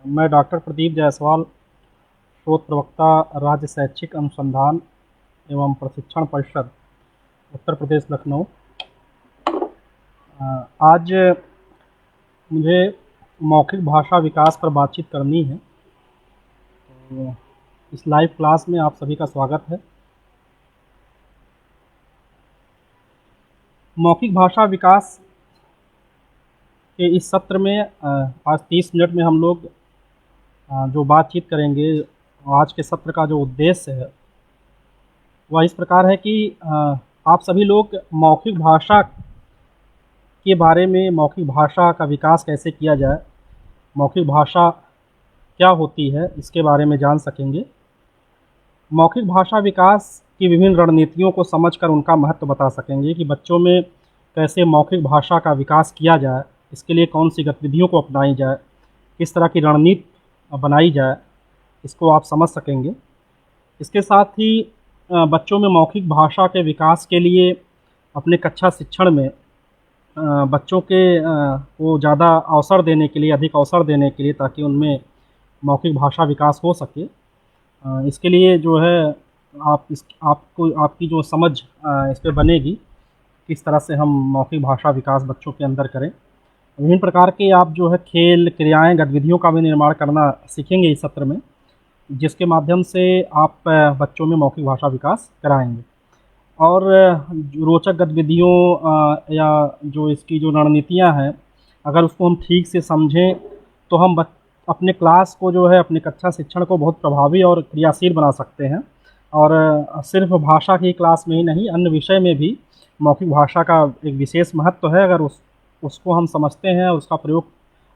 मैं डॉक्टर प्रदीप जायसवाल, शोध प्रवक्ता, राज्य शैक्षिक अनुसंधान एवं प्रशिक्षण परिषद, उत्तर प्रदेश, लखनऊ। आज मुझे मौखिक भाषा विकास पर बातचीत करनी है। तो इस लाइव क्लास में आप सभी का स्वागत है। मौखिक भाषा विकास के इस सत्र में आज 30 मिनट में हम लोग जो बातचीत करेंगे, आज के सत्र का जो उद्देश्य है वह इस प्रकार है कि आप सभी लोग मौखिक भाषा के बारे में, मौखिक भाषा का विकास कैसे किया जाए, मौखिक भाषा क्या होती है, इसके बारे में जान सकेंगे। मौखिक भाषा विकास की विभिन्न रणनीतियों को समझकर उनका महत्व बता सकेंगे कि बच्चों में कैसे मौखिक भाषा का विकास किया जाए, इसके लिए कौन सी गतिविधियों को अपनाई जाए, किस तरह की रणनीति बनाई जाए, इसको आप समझ सकेंगे। इसके साथ ही बच्चों में मौखिक भाषा के विकास के लिए अपने कक्षा शिक्षण में बच्चों के को ज़्यादा अवसर देने के लिए, अधिक अवसर देने के लिए, ताकि उनमें मौखिक भाषा विकास हो सके, इसके लिए जो है आपको आपकी जो समझ इस पे बनेगी, किस तरह से हम मौखिक भाषा विकास बच्चों के अंदर करें। विभिन्न प्रकार के आप जो है खेल, क्रियाएं, गतिविधियों का भी निर्माण करना सीखेंगे इस सत्र में, जिसके माध्यम से आप बच्चों में मौखिक भाषा विकास कराएंगे। और रोचक गतिविधियों या जो इसकी जो रणनीतियाँ हैं, अगर उसको हम ठीक से समझें तो हम अपने क्लास को जो है, अपने कक्षा शिक्षण को बहुत प्रभावी और क्रियाशील बना सकते हैं। और सिर्फ भाषा की क्लास में ही नहीं, अन्य विषय में भी मौखिक भाषा का एक विशेष महत्व है। अगर उसको हम समझते हैं और उसका प्रयोग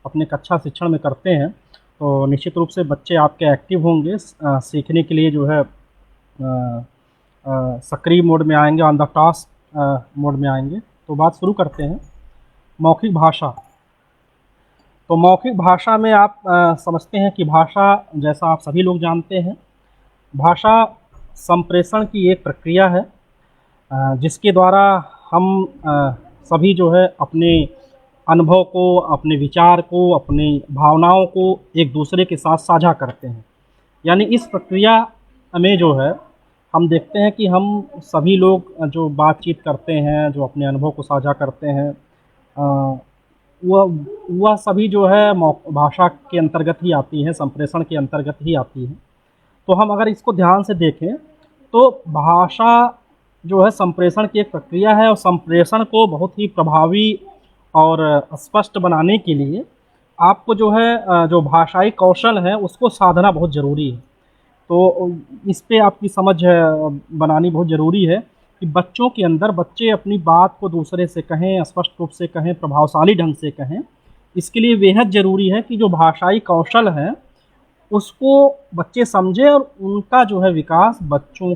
अपने कक्षा शिक्षण में करते हैं तो निश्चित रूप से बच्चे आपके एक्टिव होंगे, सीखने के लिए जो है सक्रिय मोड में आएंगे, ऑन द टास्क मोड में आएंगे। तो बात शुरू करते हैं। मौखिक भाषा। तो मौखिक भाषा में आप समझते हैं कि भाषा, जैसा आप सभी लोग जानते हैं, भाषा संप्रेषण की एक प्रक्रिया है जिसके द्वारा हम सभी जो है अपने अनुभव को, अपने विचार को, अपनी भावनाओं को एक दूसरे के साथ साझा करते हैं। यानी इस प्रक्रिया में जो है हम देखते हैं कि हम सभी लोग जो बातचीत करते हैं, जो अपने अनुभव को साझा करते हैं, वह सभी जो है भाषा के अंतर्गत ही आती है, संप्रेषण के अंतर्गत ही आती है। तो हम अगर इसको ध्यान से देखें तो भाषा जो है संप्रेषण की एक प्रक्रिया है, और संप्रेषण को बहुत ही प्रभावी और स्पष्ट बनाने के लिए आपको जो है जो भाषाई कौशल है उसको साधना बहुत ज़रूरी है। तो इस पे आपकी समझ बनानी बहुत ज़रूरी है कि बच्चों के अंदर, बच्चे अपनी बात को दूसरे से कहें, स्पष्ट रूप से कहें, प्रभावशाली ढंग से कहें। इसके लिए बेहद ज़रूरी है कि जो भाषाई कौशल है उसको बच्चे समझें और उनका जो है विकास बच्चों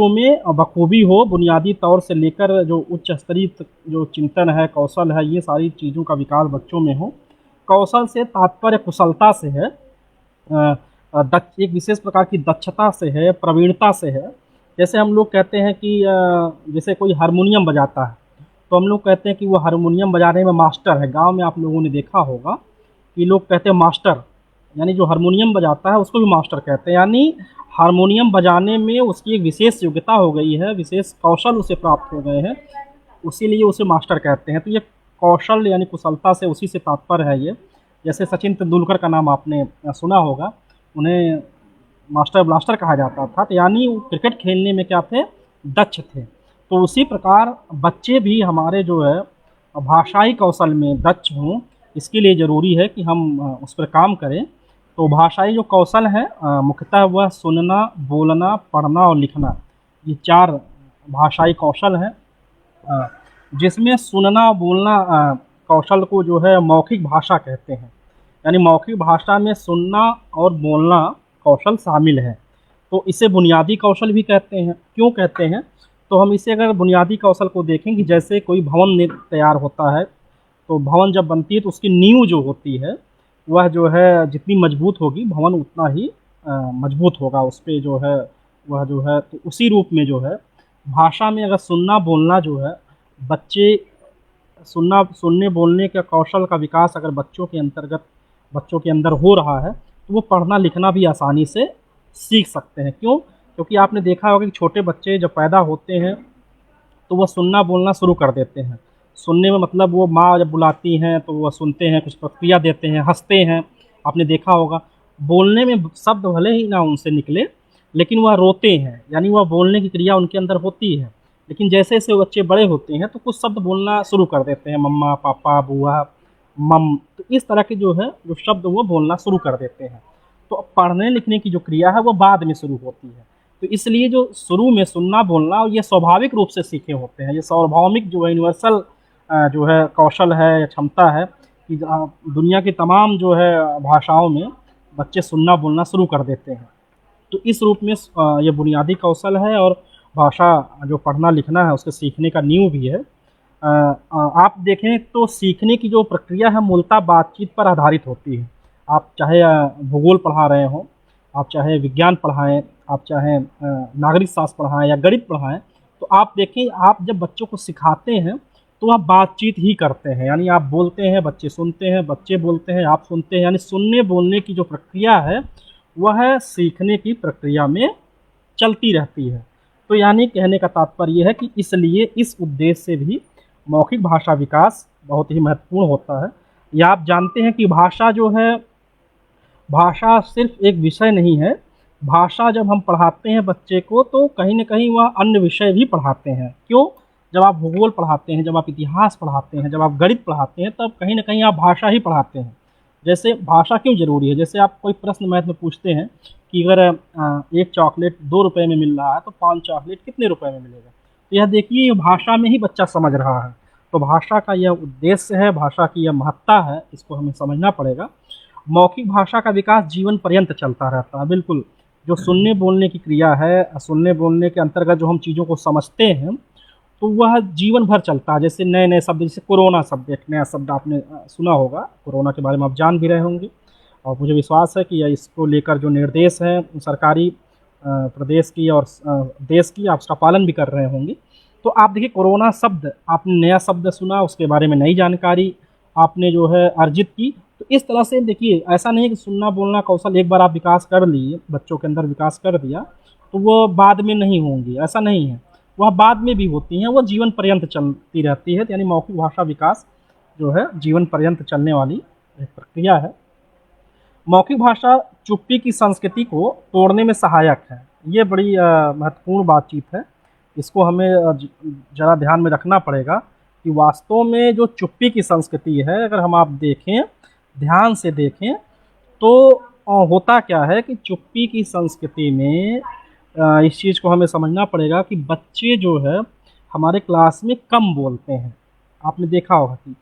में बखूबी हो। बुनियादी तौर से लेकर जो उच्च स्तरीय जो चिंतन है, कौशल है, ये सारी चीज़ों का विकास बच्चों में हो। कौशल से तात्पर्य कुशलता से है, एक विशेष प्रकार की दक्षता से है, प्रवीणता से है। जैसे हम लोग कहते हैं कि जैसे कोई हारमोनियम बजाता है तो हम लोग कहते हैं कि वो हारमोनियम बजाने में मास्टर है। गांव में आप लोगों ने देखा होगा कि लोग कहते हैं मास्टर, यानी जो हारमोनियम बजाता है उसको भी मास्टर कहते हैं। यानी हारमोनियम बजाने में उसकी एक विशेष योग्यता हो गई है, विशेष कौशल उसे प्राप्त हो गए हैं, उसीलिए उसे मास्टर कहते हैं। तो ये कौशल यानी कुशलता से, उसी से तात्पर्य है ये। जैसे सचिन तेंदुलकर का नाम आपने सुना होगा, उन्हें मास्टर ब्लास्टर कहा जाता था। तो यानी वो क्रिकेट खेलने में क्या थे, दक्ष थे। तो उसी प्रकार बच्चे भी हमारे जो है भाषाई कौशल में दक्ष हों, इसके लिए ज़रूरी है कि हम उस पर काम करें। तो भाषाई जो कौशल है मुख्यतः वह सुनना, बोलना, पढ़ना और लिखना, ये 4 भाषाई कौशल हैं, जिसमें सुनना बोलना कौशल को जो है मौखिक भाषा कहते हैं। यानी मौखिक भाषा में सुनना और बोलना कौशल शामिल है। तो इसे बुनियादी कौशल भी कहते हैं। क्यों कहते हैं? तो हम इसे अगर बुनियादी कौशल को देखें कि जैसे कोई भवन तैयार होता है, तो भवन जब बनती है तो उसकी नींव जो होती है वह जो है जितनी मजबूत होगी भवन उतना ही मजबूत होगा, उस पर जो है वह जो है। तो उसी रूप में जो है भाषा में अगर सुनना बोलना जो है, बच्चे सुनने बोलने के कौशल का विकास अगर बच्चों के अंतर्गत बच्चों के अंदर हो रहा है, तो वो पढ़ना लिखना भी आसानी से सीख सकते हैं। क्यों? क्योंकि आपने देखा होगा कि छोटे बच्चे जब पैदा होते हैं तो वो सुनना बोलना शुरू कर देते हैं। सुनने में मतलब वो माँ जब बुलाती हैं तो वो सुनते हैं, कुछ प्रतिक्रिया देते हैं, हँसते हैं, आपने देखा होगा। बोलने में शब्द भले ही ना उनसे निकले, लेकिन वह रोते हैं, यानी वह बोलने की क्रिया उनके अंदर होती है। लेकिन जैसे-जैसे बच्चे बड़े होते हैं तो कुछ शब्द बोलना शुरू कर देते हैं, मम्मा, पापा, बुआ, मम, तो इस तरह के जो है जो शब्द वो बोलना शुरू कर देते हैं। तो पढ़ने लिखने की जो क्रिया है वो बाद में शुरू होती है। तो इसलिए जो शुरू में सुनना बोलना ये स्वाभाविक रूप से सीखे होते हैं। ये सार्वभौमिक जो है यूनिवर्सल जो है कौशल है या क्षमता है कि दुनिया की तमाम जो है भाषाओं में बच्चे सुनना बोलना शुरू कर देते हैं। तो इस रूप में ये बुनियादी कौशल है और भाषा जो पढ़ना लिखना है उसके सीखने का नींव भी है। आप देखें तो सीखने की जो प्रक्रिया है मूलतः बातचीत पर आधारित होती है। आप चाहे भूगोल पढ़ा रहे हों, आप चाहे विज्ञान पढ़ाएँ, आप चाहे नागरिक शास्त्र पढ़ाएँ या गणित पढ़ाएँ, तो आप देखें आप जब बच्चों को सिखाते हैं तो आप बातचीत ही करते हैं। यानी आप बोलते हैं, बच्चे सुनते हैं, बच्चे बोलते हैं, आप सुनते हैं। यानी सुनने बोलने की जो प्रक्रिया है वह सीखने की प्रक्रिया में चलती रहती है। तो यानी कहने का तात्पर्य ये है कि इसलिए इस उद्देश्य से भी मौखिक भाषा विकास बहुत ही महत्वपूर्ण होता है। या आप जानते हैं कि भाषा जो है, भाषा सिर्फ़ एक विषय नहीं है। भाषा जब हम पढ़ाते हैं बच्चे को तो कहीं न कहीं वह अन्य विषय भी पढ़ाते हैं। क्यों? जब आप भूगोल पढ़ाते हैं, जब आप इतिहास पढ़ाते हैं, जब आप गणित पढ़ाते हैं, तब कहीं न कहीं आप भाषा ही पढ़ाते हैं। जैसे भाषा क्यों ज़रूरी है? जैसे आप कोई प्रश्न मैथ में पूछते हैं कि अगर 1 चॉकलेट ₹2 में मिल रहा है तो 5 चॉकलेट कितने रुपए में मिलेगा? तो यह देखिए भाषा में ही बच्चा समझ रहा है। तो भाषा का यह उद्देश्य है, भाषा की यह महत्ता है, इसको हमें समझना पड़ेगा। मौखिक भाषा का विकास जीवन पर्यंत चलता रहता है, बिल्कुल। जो सुनने बोलने की क्रिया है, सुनने बोलने के अंतर्गत जो हम चीज़ों को समझते हैं, तो वह जीवन भर चलता है। जैसे नए-नए शब्द, जैसे कोरोना शब्द, एक नया शब्द आपने सुना होगा, कोरोना के बारे में आप जान भी रहे होंगे और मुझे विश्वास है कि इसको लेकर जो निर्देश हैं सरकारी प्रदेश की और देश की, आप उसका पालन भी कर रहे होंगे। तो आप देखिए कोरोना शब्द, आपने नया शब्द सुना, उसके बारे में नई जानकारी आपने जो है अर्जित की। तो इस तरह से देखिए ऐसा नहीं है कि सुनना बोलना कौशल एक बार आप विकास कर लिए, बच्चों के अंदर विकास कर दिया, तो वो बाद में नहीं होंगी, ऐसा नहीं है। वह बाद में भी होती हैं, वह जीवन पर्यंत चलती रहती है। यानी मौखिक भाषा विकास जो है जीवन पर्यंत चलने वाली एक प्रक्रिया है। मौखिक भाषा चुप्पी की संस्कृति को तोड़ने में सहायक है। ये बड़ी महत्वपूर्ण बातचीत है। इसको हमें ज़रा ध्यान में रखना पड़ेगा कि वास्तव में जो चुप्पी की संस्कृति है, अगर हम आप देखें, ध्यान से देखें, तो होता क्या है कि चुप्पी की संस्कृति में इस चीज़ को हमें समझना पड़ेगा कि बच्चे जो है हमारे क्लास में कम बोलते हैं। आपने देखा होगा कि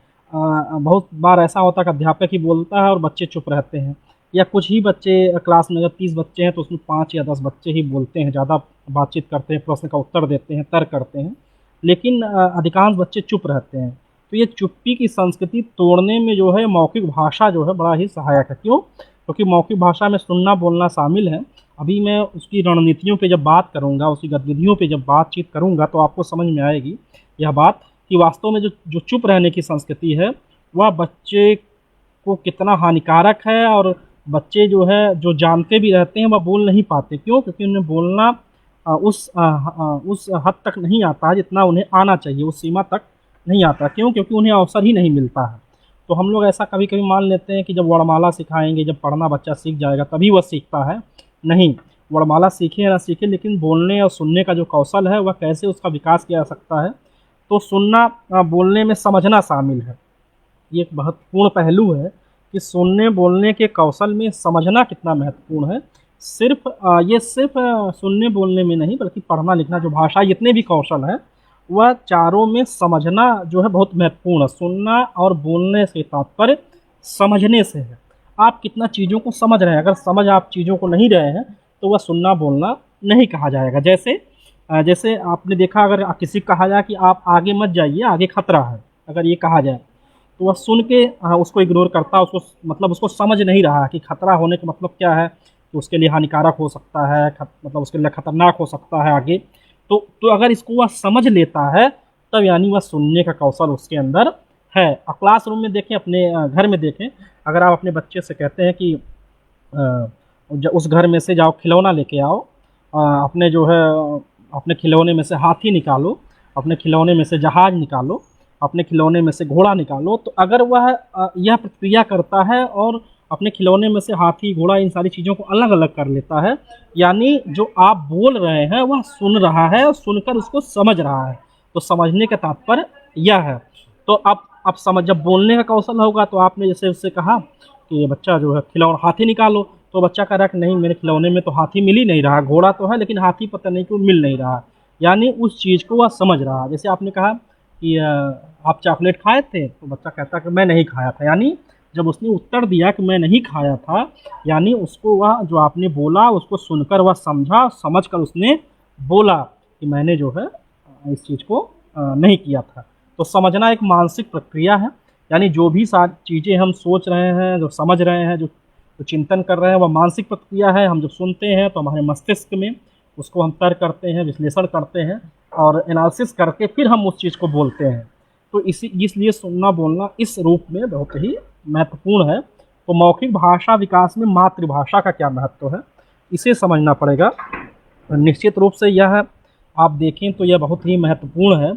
बहुत बार ऐसा होता है कि अध्यापक ही बोलता है और बच्चे चुप रहते हैं, या कुछ ही बच्चे क्लास में, अगर 30 बच्चे हैं तो उसमें 5 या 10 बच्चे ही बोलते हैं, ज़्यादा बातचीत करते हैं, प्रश्न का उत्तर देते हैं, तर्क करते हैं, लेकिन अधिकांश बच्चे चुप रहते हैं। तो ये चुप्पी की संस्कृति तोड़ने में जो है मौखिक भाषा जो है बड़ा ही सहायक है। क्यों? क्योंकि मौखिक भाषा में सुनना बोलना शामिल है। अभी मैं उसकी रणनीतियों पे जब बात करूँगा, उसकी गतिविधियों पे जब बातचीत करूँगा, तो आपको समझ में आएगी यह बात कि वास्तव में जो चुप रहने की संस्कृति है, वह बच्चे को कितना हानिकारक है। और बच्चे जो है, जो जानते भी रहते हैं, वह बोल नहीं पाते। क्यों? क्योंकि उन्हें बोलना उस हद तक नहीं आता है जितना उन्हें आना चाहिए, उस सीमा तक नहीं आता। क्यों? क्योंकि उन्हें अवसर ही नहीं मिलता है। तो हम लोग ऐसा कभी-कभी मान लेते हैं कि जब वर्णमाला सिखाएँगे, जब पढ़ना बच्चा सीख जाएगा, तभी वह सीखता है। नहीं, वर्णमाला सीखे या ना सीखे, लेकिन बोलने और सुनने का जो कौशल है, वह कैसे उसका विकास किया जा सकता है। तो सुनना बोलने में समझना शामिल है। ये एक महत्वपूर्ण पहलू है कि सुनने बोलने के कौशल में समझना कितना महत्वपूर्ण है। ये सिर्फ़ सुनने बोलने में नहीं, बल्कि पढ़ना लिखना, जो भाषा जितने भी कौशल हैं, वह चारों में समझना जो है बहुत महत्वपूर्ण है। सुनना और बोलने से तात्पर्य समझने से है। आप कितना चीज़ों को समझ रहे हैं, अगर समझ आप चीज़ों को नहीं रहे हैं, तो वह सुनना बोलना नहीं कहा जाएगा। जैसे आपने देखा, अगर किसी को कहा जाए कि आप आगे मत जाइए, आगे खतरा है, अगर ये कहा जाए, तो वह सुन के उसको इग्नोर करता है, उसको समझ नहीं रहा कि खतरा होने का मतलब क्या है, तो उसके लिए हानिकारक हो सकता है, मतलब उसके लिए खतरनाक हो सकता है आगे। तो अगर इसको वह समझ लेता है, तब यानी वह सुनने का कौशल उसके अंदर है। क्लासरूम में देखें, अपने घर में देखें, अगर आप अपने बच्चे से कहते हैं कि उस घर में से जाओ खिलौना लेके आओ, अपने जो है अपने खिलौने में से हाथी निकालो, अपने खिलौने में से जहाज निकालो, अपने खिलौने में से घोड़ा निकालो, तो अगर वह यह प्रतिक्रिया करता है और अपने खिलौने में से हाथी घोड़ा इन सारी चीज़ों को अलग अलग कर लेता है, यानी जो आप बोल रहे हैं वह सुन रहा है और सुनकर उसको समझ रहा है। तो समझने का तात्पर्य यह है। तो अब समझ, जब बोलने का कौशल होगा तो आपने जैसे उससे कहा कि ये बच्चा जो है खिलौना हाथी निकालो, तो बच्चा कह रहा है कि नहीं, मेरे खिलौने में तो हाथी मिल ही नहीं रहा, घोड़ा तो है लेकिन हाथी पता नहीं क्यों मिल नहीं रहा। यानी उस चीज़ को वह समझ रहा है। जैसे आपने कहा कि आप चॉकलेट खाए थे, तो बच्चा कहता कि मैं नहीं खाया था, यानी जब उसने उत्तर दिया कि मैं नहीं खाया था, यानी उसको वह जो आपने बोला उसको सुनकर वह समझा, समझकर उसने बोला कि मैंने जो है इस चीज़ को नहीं किया था। तो समझना एक मानसिक प्रक्रिया है, यानी जो भी सारी चीज़ें हम सोच रहे हैं, जो समझ रहे हैं, जो चिंतन कर रहे हैं, वह मानसिक प्रक्रिया है। हम जब सुनते हैं तो हमारे मस्तिष्क में उसको हम तर्क करते हैं, विश्लेषण करते हैं और एनालिसिस करके फिर हम उस चीज़ को बोलते हैं। तो इसलिए सुनना बोलना इस रूप में बहुत ही महत्वपूर्ण है। तो मौखिक भाषा विकास में मातृभाषा का क्या महत्व है, इसे समझना पड़ेगा। निश्चित रूप से यह आप देखें तो यह बहुत ही महत्वपूर्ण है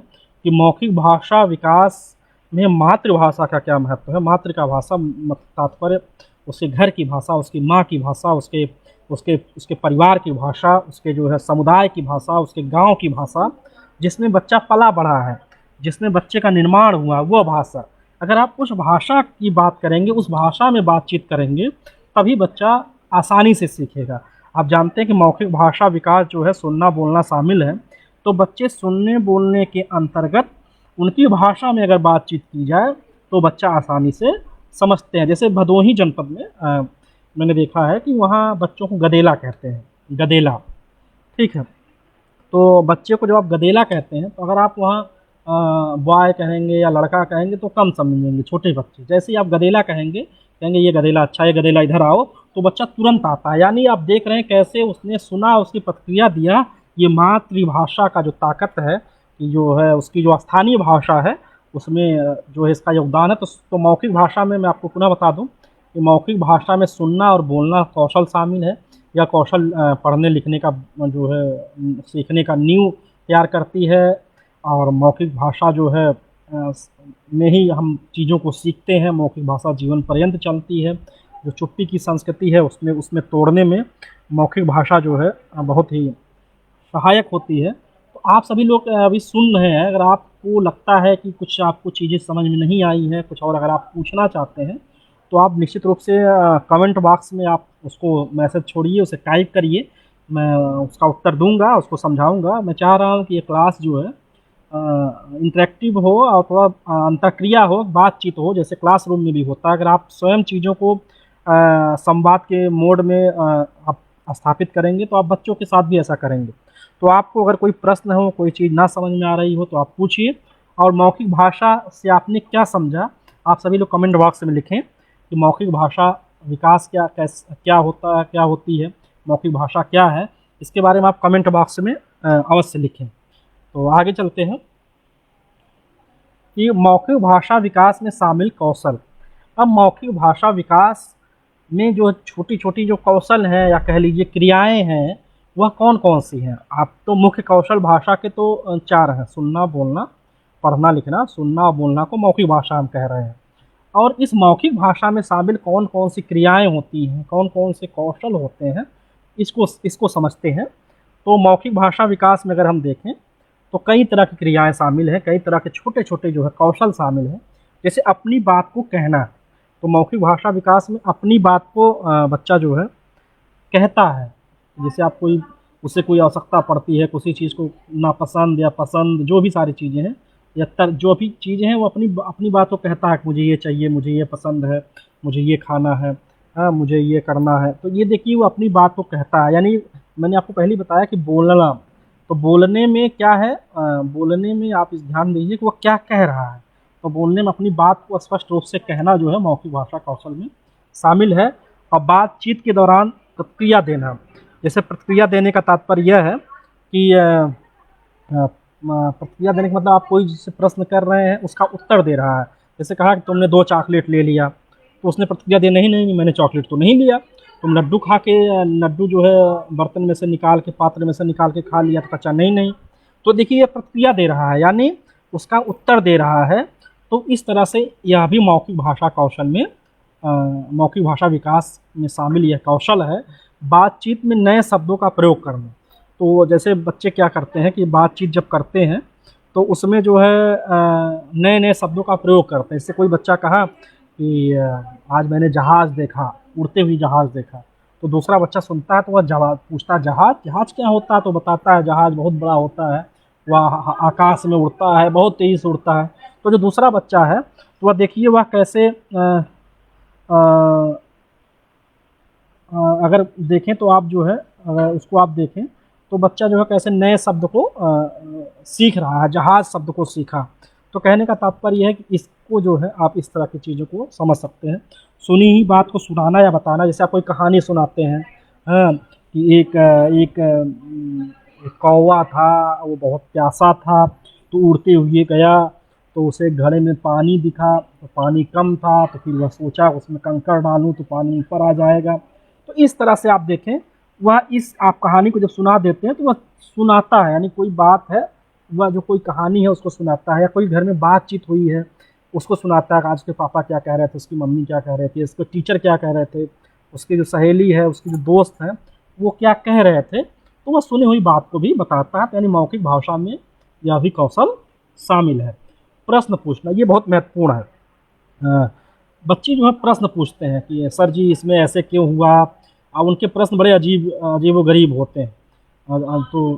कि मौखिक भाषा विकास में मातृभाषा का क्या महत्व है। मातृ का भाषा तात्पर्य उसके घर की भाषा, उसकी माँ की भाषा, उसके उसके उसके परिवार की भाषा, उसके जो है समुदाय की भाषा, उसके गांव की भाषा, जिसमें बच्चा पला बढ़ा है, जिसमें बच्चे का निर्माण हुआ, वह भाषा। अगर आप उस भाषा की बात करेंगे, उस भाषा में बातचीत करेंगे, तभी बच्चा आसानी से सीखेगा। आप जानते हैं कि मौखिक भाषा विकास जो है सुनना बोलना शामिल है। तो बच्चे सुनने बोलने के अंतर्गत उनकी भाषा में अगर बातचीत की जाए तो बच्चा आसानी से समझते हैं। जैसे भदोही जनपद में मैंने देखा है कि वहाँ बच्चों को गदेला कहते हैं, गदेला, ठीक है। तो बच्चे को जब आप गदेला कहते हैं, तो अगर आप वहाँ बॉय कहेंगे या लड़का कहेंगे तो कम समझेंगे छोटे बच्चे। जैसे ही आप गदेला कहेंगे, कहेंगे ये गदेला, अच्छा ये गदेला इधर आओ, तो बच्चा तुरंत आता है। यानी आप देख रहे हैं कैसे उसने सुना, उसकी प्रतिक्रिया दिया। ये मातृभाषा का जो ताकत है, कि जो है उसकी जो स्थानीय भाषा है, उसमें जो है इसका योगदान है। तो मौखिक भाषा में मैं आपको पुनः बता दूं कि मौखिक भाषा में सुनना और बोलना कौशल शामिल है। यह कौशल पढ़ने लिखने का जो है सीखने का नींव तैयार करती है। और मौखिक भाषा जो है में ही हम चीज़ों को सीखते हैं। मौखिक भाषा जीवन पर्यंत चलती है। जो चुप्पी की संस्कृति है उसमें तोड़ने में मौखिक भाषा जो है बहुत ही सहायक होती है। तो आप सभी लोग अभी सुन रहे हैं, अगर आपको लगता है कि कुछ आपको चीज़ें समझ में नहीं आई हैं, कुछ और अगर आप पूछना चाहते हैं, तो आप निश्चित रूप से कमेंट बॉक्स में आप उसको मैसेज छोड़िए, उसे टाइप करिए, मैं उसका उत्तर दूंगा, उसको समझाऊंगा। मैं चाह रहा हूँ कि ये क्लास जो है इंटरेक्टिव हो और थोड़ा अंतःक्रिया हो, बातचीत हो, जैसे क्लासरूम में भी होता है। अगर आप स्वयं चीज़ों को संवाद के मोड में आप स्थापित करेंगे तो आप बच्चों के साथ भी ऐसा करेंगे। तो आपको अगर कोई प्रश्न हो, कोई चीज़ ना समझ में आ रही हो, तो आप पूछिए। और मौखिक भाषा से आपने क्या समझा, आप सभी लोग कमेंट बॉक्स में लिखें कि मौखिक भाषा विकास क्या होता है, क्या होती है, मौखिक भाषा क्या है, इसके बारे में आप कमेंट बॉक्स में अवश्य लिखें। तो आगे चलते हैं कि मौखिक भाषा विकास में शामिल कौशल। अब मौखिक भाषा विकास में जो छोटी छोटी जो कौशल हैं या कह लीजिए क्रियाएं हैं, वह कौन कौन सी हैं। आप तो मुख्य कौशल भाषा के तो 4 हैं, सुनना बोलना पढ़ना लिखना। सुनना और बोलना को मौखिक भाषा हम कह रहे हैं। और इस मौखिक भाषा में शामिल कौन कौन सी क्रियाएं होती हैं, कौन कौन से कौशल होते हैं, इसको समझते हैं। तो मौखिक भाषा विकास में अगर हम देखें तो कई तरह की क्रियाएं शामिल हैं, कई तरह के छोटे छोटे जो है कौशल शामिल हैं। जैसे अपनी बात को कहना, तो मौखिक भाषा विकास में अपनी बात को बच्चा जो है कहता है। जैसे आप उसे कोई आवश्यकता पड़ती है, किसी चीज़ को नापसंद या पसंद, जो भी सारी चीज़ें हैं या जो भी चीज़ें हैं, वो अपनी बात को कहता है कि मुझे ये चाहिए, मुझे ये पसंद है, मुझे ये खाना है, हाँ मुझे ये करना है। तो ये देखिए वो अपनी बात को कहता है। यानी मैंने आपको पहले बताया कि बोलना, तो बोलने में क्या है, बोलने में आप इस ध्यान दीजिए कि वो क्या कह रहा है। तो बोलने में अपनी बात को स्पष्ट रूप से कहना जो है मौखिक भाषा कौशल में शामिल है। और बातचीत के दौरान प्रतिक्रिया देना, जैसे प्रतिक्रिया देने का तात्पर्य यह है कि प्रतिक्रिया देने का मतलब आप कोई जिससे प्रश्न कर रहे हैं उसका उत्तर दे रहा है। जैसे कहा कि तुमने 2 चॉकलेट ले लिया, तो उसने प्रतिक्रिया दी, नहीं नहीं मैंने चॉकलेट तो नहीं लिया। तुम लड्डू खा के, लड्डू जो है बर्तन में से निकाल के, पात्र में से निकाल के खा लिया, तो कच्चा नहीं नहीं। तो देखिए ये प्रतिक्रिया दे रहा है, यानी उसका उत्तर दे रहा है। तो इस तरह से यह भी मौखिक भाषा कौशल में, मौखिक भाषा विकास में शामिल यह कौशल है, बातचीत में नए शब्दों का प्रयोग करना। तो जैसे बच्चे क्या करते हैं कि बातचीत जब करते हैं तो उसमें जो है नए नए शब्दों का प्रयोग करते हैं। जैसे कोई बच्चा कहा कि आज मैंने जहाज़ देखा, उड़ते हुए जहाज़ देखा, तो दूसरा बच्चा सुनता है तो वह जवाब पूछता है, जहाज़ जहाज़ क्या होता है? तो बताता है जहाज़ बहुत बड़ा होता है, वह आकाश में उड़ता है, बहुत तेज़ी से उड़ता है। तो जो दूसरा बच्चा है तो वह देखिए वह कैसे अ, अगर देखें तो आप जो है, अगर उसको आप देखें तो बच्चा जो है कैसे नए शब्द को सीख रहा है, जहाज़ शब्द को सीखा। तो कहने का तात्पर्य यह है कि इसको जो है आप इस तरह की चीज़ों को समझ सकते हैं। सुनी हुई बात को सुनाना या बताना, जैसे आप कोई कहानी सुनाते हैं, हाँ, कि एक कौवा था, वो बहुत प्यासा था, तो उड़ते हुए गया, तो उसे घड़े में पानी दिखा, तो पानी कम था, तो फिर वह सोचा उसमें कंकड़ डालूँ तो पानी ऊपर आ जाएगा। तो इस तरह से आप देखें, वह इस आप कहानी को जब सुना देते हैं तो वह सुनाता है, यानी कोई बात है, वह जो कोई कहानी है उसको सुनाता है, या कोई घर में बातचीत हुई है उसको सुनाता है कि आज उसके पापा क्या कह रहे थे, उसकी मम्मी क्या कह रहे थे, उसके टीचर क्या कह रहे थे, उसकी जो सहेली है, उसकी जो दोस्त है, वो क्या कह रहे थे। तो वह सुनी हुई बात को भी बताता है। यानी मौखिक भाषा में यह भी कौशल शामिल है। प्रश्न पूछना ये बहुत महत्वपूर्ण है। बच्चे जो है प्रश्न पूछते हैं कि सर जी इसमें ऐसे क्यों हुआ। अब उनके प्रश्न बड़े अजीब व गरीब होते हैं। तो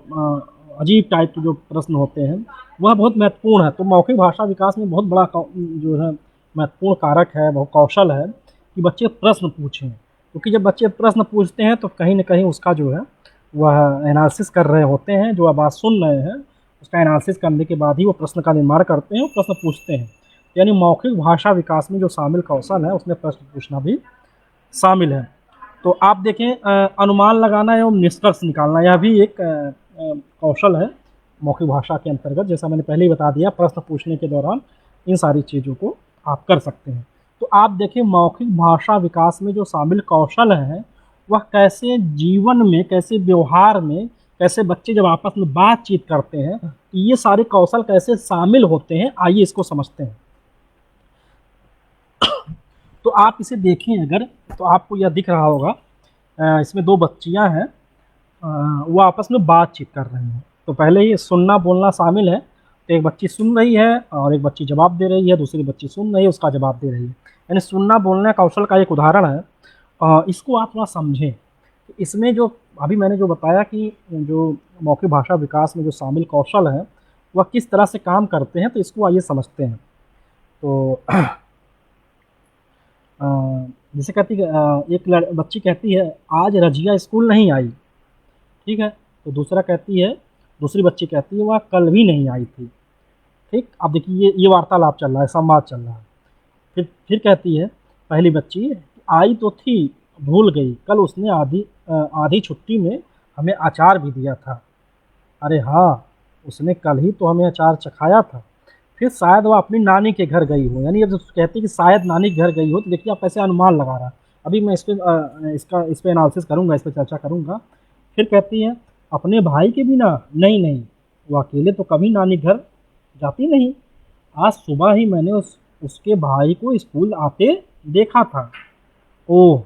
अजीब टाइप के जो प्रश्न होते हैं वह बहुत महत्वपूर्ण है। तो मौखिक भाषा विकास में बहुत बड़ा जो है महत्वपूर्ण कारक है, बहुत कौशल है कि बच्चे प्रश्न पूछें। क्योंकि जब बच्चे प्रश्न पूछते हैं तो कहीं न कहीं उसका जो है वह एनालिसिस कर रहे होते हैं, जो आप बात सुन रहे हैं उसका एनालिसिस करने के बाद ही वो प्रश्न का निर्माण करते हैं और प्रश्न पूछते हैं। यानी मौखिक भाषा विकास में जो शामिल कौशल है उसमें प्रश्न पूछना भी शामिल है। तो आप देखें अनुमान लगाना एवं निष्कर्ष निकालना, यह भी एक कौशल है मौखिक भाषा के अंतर्गत। जैसा मैंने पहले ही बता दिया, प्रश्न पूछने के दौरान इन सारी चीज़ों को आप कर सकते हैं। तो आप देखें मौखिक भाषा विकास में जो शामिल कौशल हैं वह कैसे जीवन में, कैसे व्यवहार में, कैसे बच्चे जब आपस में बातचीत करते हैं तो ये सारे कौशल कैसे शामिल होते हैं, आइए इसको समझते हैं। तो आप इसे देखें अगर, तो आपको यह दिख रहा होगा, इसमें 2 बच्चियां हैं, वो आपस में बातचीत कर रही हैं। तो पहले ही सुनना बोलना शामिल है। तो एक बच्ची सुन रही है और एक बच्ची जवाब दे रही है, दूसरी बच्ची सुन रही है उसका जवाब दे रही है। यानी सुनना बोलना कौशल का एक उदाहरण है। इसको आप थोड़ा समझें। इसमें जो अभी मैंने जो बताया कि जो मौखिक भाषा विकास में जो शामिल कौशल हैं वह किस तरह से काम करते हैं, तो इसको आइए समझते हैं। तो जैसे कहती है, एक बच्ची कहती है आज रजिया स्कूल नहीं आई, ठीक है। तो दूसरी बच्ची कहती है वह कल भी नहीं आई थी, ठीक। अब देखिए ये वार्तालाप चल रहा है, संवाद चल रहा है। फिर कहती है पहली बच्ची, आई तो थी भूल गई, कल उसने आधी छुट्टी में हमें अचार भी दिया था। अरे हाँ, उसने कल ही तो हमें अचार चखाया था। फिर शायद वह अपनी नानी के घर गई हो। यानी जब कहती है कि शायद नानी के घर गई हो, तो देखिए आप ऐसे अनुमान लगा रहा है। अभी मैं इस पे एनालिसिस करूँगा, इस पे चर्चा करूँगा। फिर कहती है अपने भाई के बिना, नहीं नहीं वो अकेले तो कभी नानी घर जाती नहीं। आज सुबह ही मैंने उसके भाई को स्कूल आते देखा था। ओह,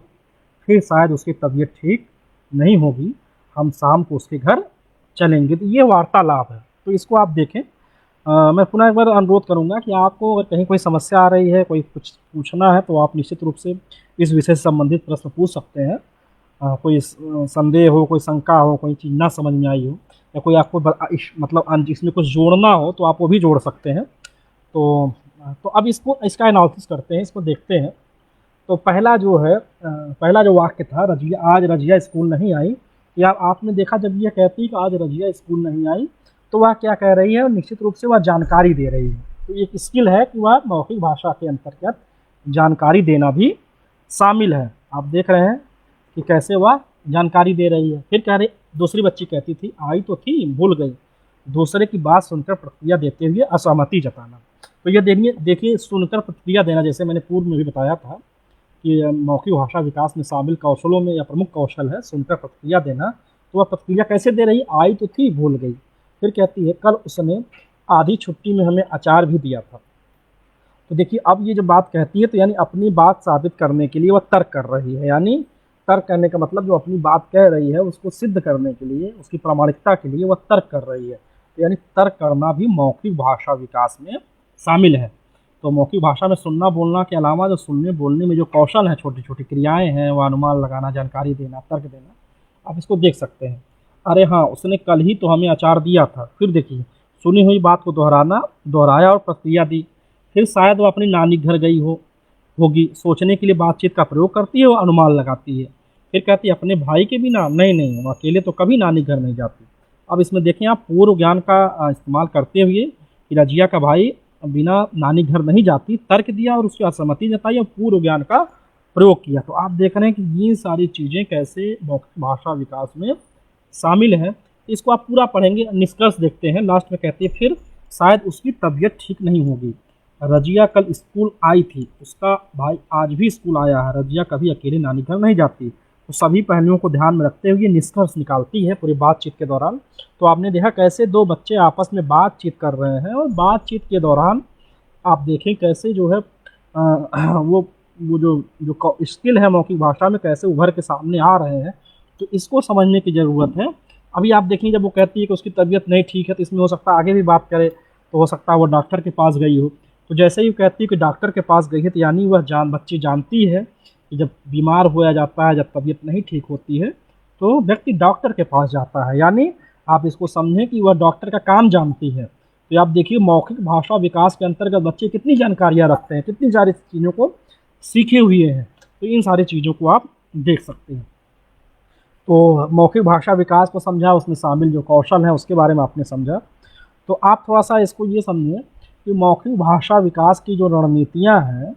फिर शायद उसकी तबीयत ठीक नहीं होगी, हम शाम को उसके घर चलेंगे। तो ये वार्तालाप है। तो इसको आप देखें। मैं पुनः एक बार अनुरोध करूँगा कि आपको अगर कहीं कोई समस्या आ रही है, कोई कुछ पूछना है, तो आप निश्चित रूप से इस विषय से संबंधित प्रश्न पूछ सकते हैं। कोई संदेह हो, कोई शंका हो, कोई चीज़ ना समझ में आई हो, या कोई आपको मतलब इसमें कुछ जोड़ना हो तो आप वो भी जोड़ सकते हैं। तो अब इसका एनालिसिस करते हैं, इसको देखते हैं। तो पहला जो वाक्य था, आज रजिया स्कूल नहीं आई, या आपने देखा जब ये कहती है कि आज रजिया स्कूल नहीं आई, तो वह क्या कह रही है, निश्चित रूप से वह जानकारी दे रही है। तो एक स्किल है कि वह मौखिक भाषा के अंतर्गत जानकारी देना भी शामिल है। आप देख रहे हैं कि कैसे वह जानकारी दे रही है। फिर कह रही, दूसरी बच्ची कहती थी आई तो थी भूल गई, दूसरे की बात सुनकर प्रतिक्रिया देते हुए असहमति जताना। तो यह देखिए देखिए सुनकर प्रतिक्रिया देना, जैसे मैंने पूर्व में भी बताया था कि मौखिक भाषा विकास में शामिल कौशलों में या प्रमुख कौशल है सुनकर प्रतिक्रिया देना। तो वह प्रतिक्रिया कैसे दे रही, आई तो थी भूल गई। फिर कहती है कल उसने आधी छुट्टी में हमें अचार भी दिया था। तो देखिए अब ये जो बात कहती है तो यानी अपनी बात साबित करने के लिए वह तर्क कर रही है, यानी तर्क करने का मतलब जो अपनी बात कह रही है उसको सिद्ध करने के लिए, उसकी प्रामाणिकता के लिए वह तर्क कर रही है। तो यानी तर्क करना भी मौखिक भाषा विकास में शामिल है। तो मौखिक भाषा में सुनना बोलना के अलावा जो सुनने बोलने में जो कौशल हैं, छोटी छोटी क्रियाएं हैं, वह अनुमान लगाना, जानकारी देना, तर्क देना, आप इसको देख सकते हैं। अरे हाँ, उसने कल ही तो हमें अचार दिया था। फिर देखिए सुनी हुई बात को दोहराया और प्रतिक्रिया दी। फिर शायद वो अपनी नानी घर गई होगी। सोचने के लिए बातचीत का प्रयोग करती है, वो अनुमान लगाती है। फिर कहती है अपने भाई के बिना, नहीं नहीं, वो अकेले तो कभी नानी घर नहीं जाती। अब इसमें देखें आप पूर्व ज्ञान का इस्तेमाल करते हुए कि रजिया का भाई बिना नानी घर नहीं जाती, तर्क दिया और उसकी असहमति जताई और पूर्व ज्ञान का प्रयोग किया। तो आप देख रहे हैं कि ये सारी चीज़ें कैसे मौखिक भाषा विकास में शामिल है। इसको आप पूरा पढ़ेंगे, निष्कर्ष देखते हैं। लास्ट में कहती है फिर शायद उसकी तबीयत ठीक नहीं होगी। रजिया कल स्कूल आई थी, उसका भाई आज भी स्कूल आया है। रजिया कभी अकेले नानी घर नहीं जाती। तो सभी पहलुओं को ध्यान में रखते हुए निष्कर्ष निकालती है पूरी बातचीत के दौरान। तो आपने देखा कैसे दो बच्चे आपस में बातचीत कर रहे हैं और बातचीत के दौरान आप देखें कैसे जो है वो जो स्किल है मौखिक भाषा में कैसे उभर के सामने आ रहे हैं। तो इसको समझने की ज़रूरत है। अभी आप देखें जब वो कहती है कि उसकी तबीयत नहीं ठीक है, तो इसमें हो सकता है आगे भी बात करे, तो हो सकता है वो डॉक्टर के पास गई हो। तो जैसे ही वो कहती है कि डॉक्टर के पास गई है, तो यानी वह बच्ची जानती है कि जब बीमार होया जाता है, जब तबीयत नहीं ठीक होती है, तो व्यक्ति डॉक्टर के पास जाता है। यानी आप इसको समझें कि वह डॉक्टर का काम जानती है। तो आप देखिए मौखिक भाषा विकास के अंतर्गत बच्चे कितनी जानकारियाँ रखते हैं, कितनी सारी चीज़ों को सीखे हुए हैं। तो इन सारी चीज़ों को आप देख सकते हैं। तो मौखिक भाषा विकास को समझा, उसमें शामिल जो कौशल हैं उसके बारे में आपने समझा। तो आप थोड़ा सा इसको ये समझिए कि मौखिक भाषा विकास की जो रणनीतियाँ हैं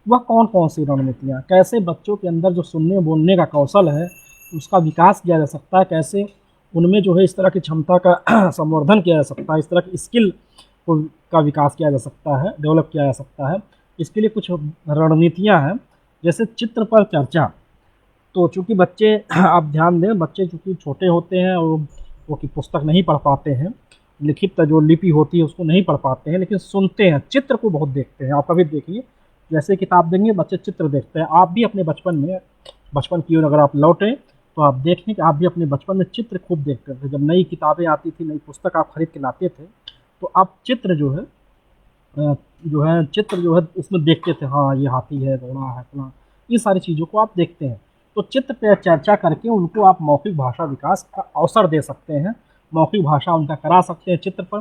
वह कौन कौन सी रणनीतियाँ, कैसे बच्चों के अंदर जो सुनने बोलने का कौशल है उसका विकास किया जा सकता है, कैसे उनमें जो है इस तरह की क्षमता का संवर्धन किया जा सकता है, इस तरह की स्किल का विकास किया जा सकता है, डेवलप किया जा सकता है। इसके लिए कुछ रणनीतियाँ हैं, जैसे चित्र पर चर्चा। तो चूँकि बच्चे आप ध्यान दें, बच्चे चूँकि छोटे होते हैं और वो की पुस्तक नहीं पढ़ पाते हैं, लिखित जो लिपि होती है उसको नहीं पढ़ पाते हैं, लेकिन सुनते हैं, चित्र को बहुत देखते हैं। आप कभी देखिए जैसे किताब देंगे बच्चे चित्र देखते हैं। आप भी अपने बचपन की ओर अगर आप लौटें तो आप देखें कि आप भी अपने बचपन में चित्र खूब देखते थे। जब नई किताबें आती थी, नई पुस्तक आप खरीद के लाते थे, तो आप चित्र चित्र जो है उसमें देखते थे, हाँ ये हाथी है, घोड़ा है, फलां, ये सारी चीज़ों को आप देखते हैं। तो चित्र पर चर्चा करके उनको आप मौखिक भाषा विकास का अवसर दे सकते हैं, मौखिक भाषा उनका करा सकते हैं। चित्र पर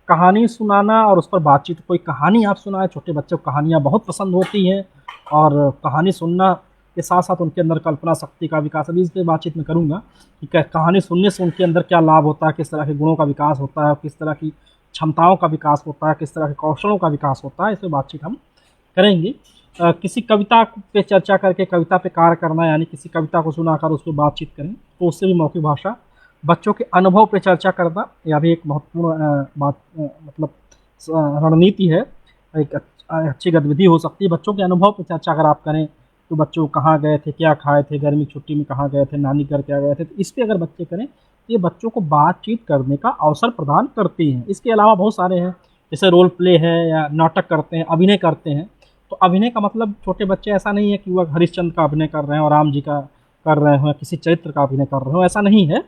कहानी सुनाना और उस पर बातचीत, कोई कहानी आप सुनाएं, छोटे बच्चों को कहानियाँ बहुत पसंद होती हैं और कहानी सुनना के साथ साथ उनके अंदर कल्पना शक्ति का विकास, अभी इस पर बातचीत में करूँगा कि कहानी सुनने से उनके अंदर क्या लाभ होता है, किस तरह के गुणों का विकास होता है, किस तरह की क्षमताओं का विकास होता है, किस तरह के कौशलों का विकास होता है, इस पर बातचीत हम करेंगे। किसी कविता पे चर्चा करके कविता पे कार्य करना, यानी किसी कविता को सुनाकर उस पर बातचीत करें, तो उससे भी मौखिक भाषा। बच्चों के अनुभव पे चर्चा करना, यह भी एक महत्वपूर्ण मतलब रणनीति है, एक अच्छी गतिविधि हो सकती है। बच्चों के अनुभव पे चर्चा अगर आप करें तो बच्चों कहाँ गए थे, क्या खाए थे, गर्मी की छुट्टी में कहाँ गए थे, नानी घर क्या गए थे, तो इस पर अगर बच्चे करें तो ये बच्चों को बातचीत करने का अवसर प्रदान करती हैं। इसके अलावा बहुत सारे हैं, जैसे रोल प्ले है या नाटक करते हैं, अभिनय करते हैं। तो अभिनय का मतलब छोटे बच्चे ऐसा नहीं है कि वह हरिश्चंद्र का अभिनय कर रहे हैं और राम जी का कर रहे हो, किसी चरित्र का अभिनय कर रहे हो, ऐसा नहीं है।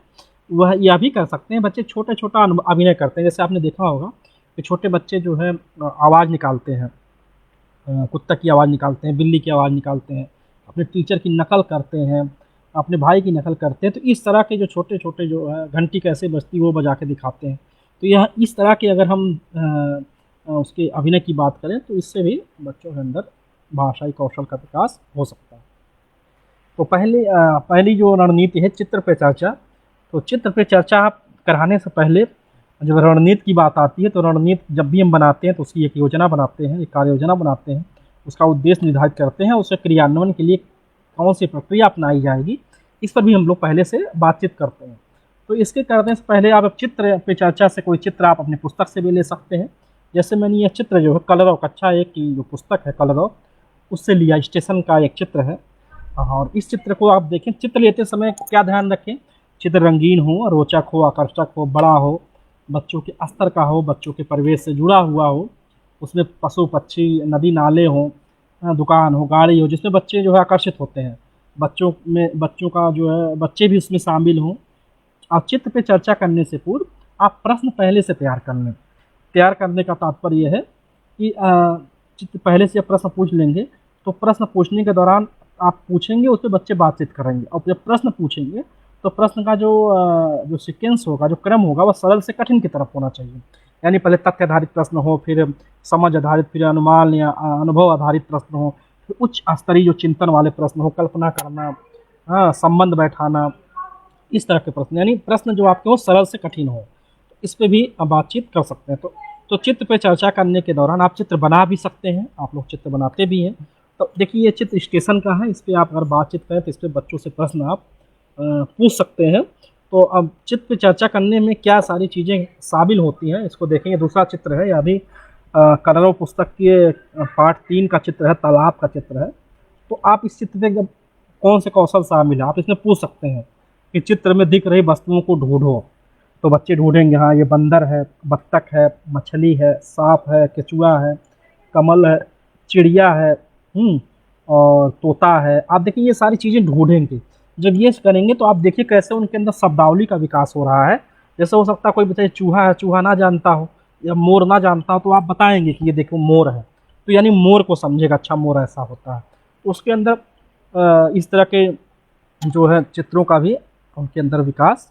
वह यह भी कर सकते हैं, बच्चे छोटा अभिनय करते हैं। जैसे आपने देखा होगा कि छोटे बच्चे जो है आवाज़ निकालते हैं, कुत्ता की आवाज़ निकालते हैं, बिल्ली की आवाज़ निकालते हैं, अपने टीचर की नकल करते हैं, अपने भाई की नकल करते हैं। तो इस तरह के जो छोटे छोटे जो है घंटी कैसे बजती वो बजा के दिखाते हैं। तो यह इस तरह के अगर हम उसके अभिनय की बात करें तो इससे भी बच्चों के अंदर भाषाई कौशल का विकास हो सकता है। तो पहली जो रणनीति है चित्र पे चर्चा। तो चित्र पे चर्चा कराने से पहले जब रणनीति की बात आती है, तो रणनीति जब भी हम बनाते हैं तो उसकी एक योजना बनाते हैं, एक कार्य योजना बनाते हैं, उसका उद्देश्य निर्धारित करते हैं, उसे क्रियान्वयन के लिए कौन सी प्रक्रिया अपनाई जाएगी, इस पर भी हम लोग पहले से बातचीत करते हैं। तो इसके करने से पहले आप चित्र पे चर्चा से कोई चित्र आप अपनी पुस्तक से भी ले सकते हैं, जैसे मैंने ये चित्र जो है कलरव कक्षा 1 की जो पुस्तक है कलरव, उससे लिया, स्टेशन का एक चित्र है। और इस चित्र को आप देखें, चित्र लेते समय क्या ध्यान रखें, चित्र रंगीन हो, रोचक हो, आकर्षक हो, बड़ा हो, बच्चों के स्तर का हो, बच्चों के परिवेश से जुड़ा हुआ हो, उसमें पशु पक्षी, नदी नाले हों, दुकान हो, गाड़ी हो, जिसमें बच्चे जो है आकर्षित होते हैं, बच्चों का जो है बच्चे भी उसमें शामिल हों। आप चित्र पे चर्चा करने से पूर्व आप प्रश्न पहले से तैयार कर लें। तैयार करने का तात्पर्य यह है कि चित्र पहले से प्रश्न पूछ लेंगे, तो प्रश्न पूछने के दौरान आप पूछेंगे, उस पे बच्चे बातचीत करेंगे, और जब प्रश्न पूछेंगे तो प्रश्न का जो सीक्वेंस होगा, जो क्रम होगा, वह सरल से कठिन की तरफ होना चाहिए। यानी पहले तथ्य आधारित प्रश्न हो, फिर समझ आधारित, फिर अनुमान या अनुभव आधारित प्रश्न हो, फिर उच्च स्तरीय जो चिंतन वाले प्रश्न हो, कल्पना करना, हाँ, संबंध बैठाना, इस तरह के प्रश्न, यानी प्रश्न जो आपके हो सरल से कठिन हो, तो इस पे भी बातचीत कर सकते हैं। तो चित्र पे चर्चा करने के दौरान आप चित्र बना भी सकते हैं, आप लोग चित्र बनाते भी हैं। तो देखिए ये चित्र स्टेशन का है, इस पे आप अगर बातचीत करें तो इस पे बच्चों से प्रश्न आप पूछ सकते हैं। तो अब चित्र पे चर्चा करने में क्या सारी चीज़ें शामिल होती हैं, इसको देखेंगे। दूसरा चित्र है, यह भी कलरव पुस्तक के पाठ 3 का चित्र है, तालाब का चित्र है। तो आप इस चित्र में कौन से कौशल शामिल है, आप इसमें पूछ सकते हैं कि चित्र में दिख रही वस्तुओं को ढूंढो। तो बच्चे ढूंढेंगे, हाँ ये बंदर है, बत्तख है, मछली है, सांप है, केचुआ है, कमल है, चिड़िया है, और तोता है। आप देखिए ये सारी चीज़ें ढूंढेंगे। जब ये करेंगे तो आप देखिए कैसे उनके अंदर शब्दावली का विकास हो रहा है। जैसे हो सकता है कोई बच्चा चूहा है, चूहा ना जानता हो, या मोर ना जानता हो, तो आप बताएंगे कि ये देखो मोर है, तो यानी मोर को समझेगा, अच्छा मोर ऐसा होता है। तो उसके अंदर इस तरह के जो है चित्रों का भी उनके अंदर विकास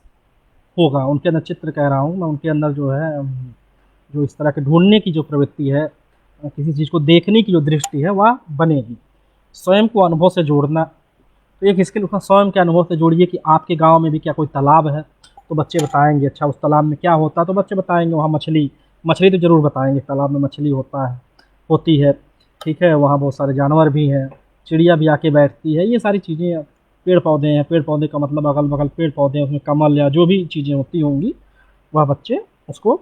होगा। उनके अंदर चित्र कह रहा हूँ मैं, उनके अंदर जो है जो इस तरह के ढूंढने की जो प्रवृत्ति है, किसी चीज़ को देखने की जो दृष्टि है, वह बनेगी। स्वयं को अनुभव से जोड़ना, तो एक इसके लिए स्वयं के अनुभव से जोड़िए कि आपके गांव में भी क्या कोई तालाब है, तो बच्चे बताएंगे, अच्छा उस तालाब में क्या होता है, तो बच्चे बताएंगे वहाँ मछली, मछली तो ज़रूर बताएंगे, तालाब में मछली होती है, ठीक है, वहाँ बहुत सारे जानवर भी हैं, चिड़िया भी आके बैठती है, ये सारी चीज़ें। पेड़ पौधे हैं, पेड़ पौधे का मतलब अगल बगल पेड़ पौधे हैं, उसमें कमल या जो भी चीज़ें होती होंगी, वह बच्चे उसको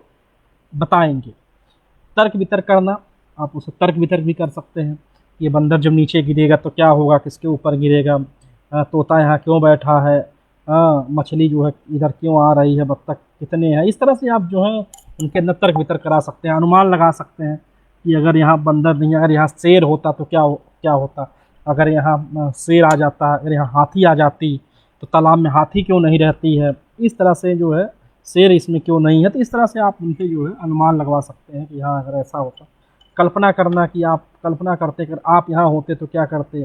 बताएंगे। तर्क वितर्क करना, आप उसे तर्क वितर्क भी कर सकते हैं। ये बंदर जब नीचे गिरेगा तो क्या होगा, किसके ऊपर गिरेगा, तोता यहाँ क्यों बैठा है, मछली जो है इधर क्यों आ रही है, बत्तख कितने हैं। इस तरह से आप जो है उनके अंदर तर्क वितर्क करा सकते हैं, अनुमान लगा सकते हैं कि अगर यहाँ बंदर नहीं, अगर यहाँ शेर होता तो क्या होता, अगर यहाँ शेर आ जाता, अगर यहाँ हाथी आ जाती तो तालाब में हाथी क्यों नहीं रहती है, इस तरह से जो है शेर इसमें क्यों नहीं है। तो इस तरह से आप उनके जो है अनुमान लगवा सकते हैं कि हाँ अगर ऐसा होता। कल्पना करना कि आप कल्पना करते, अगर आप यहाँ होते तो क्या करते,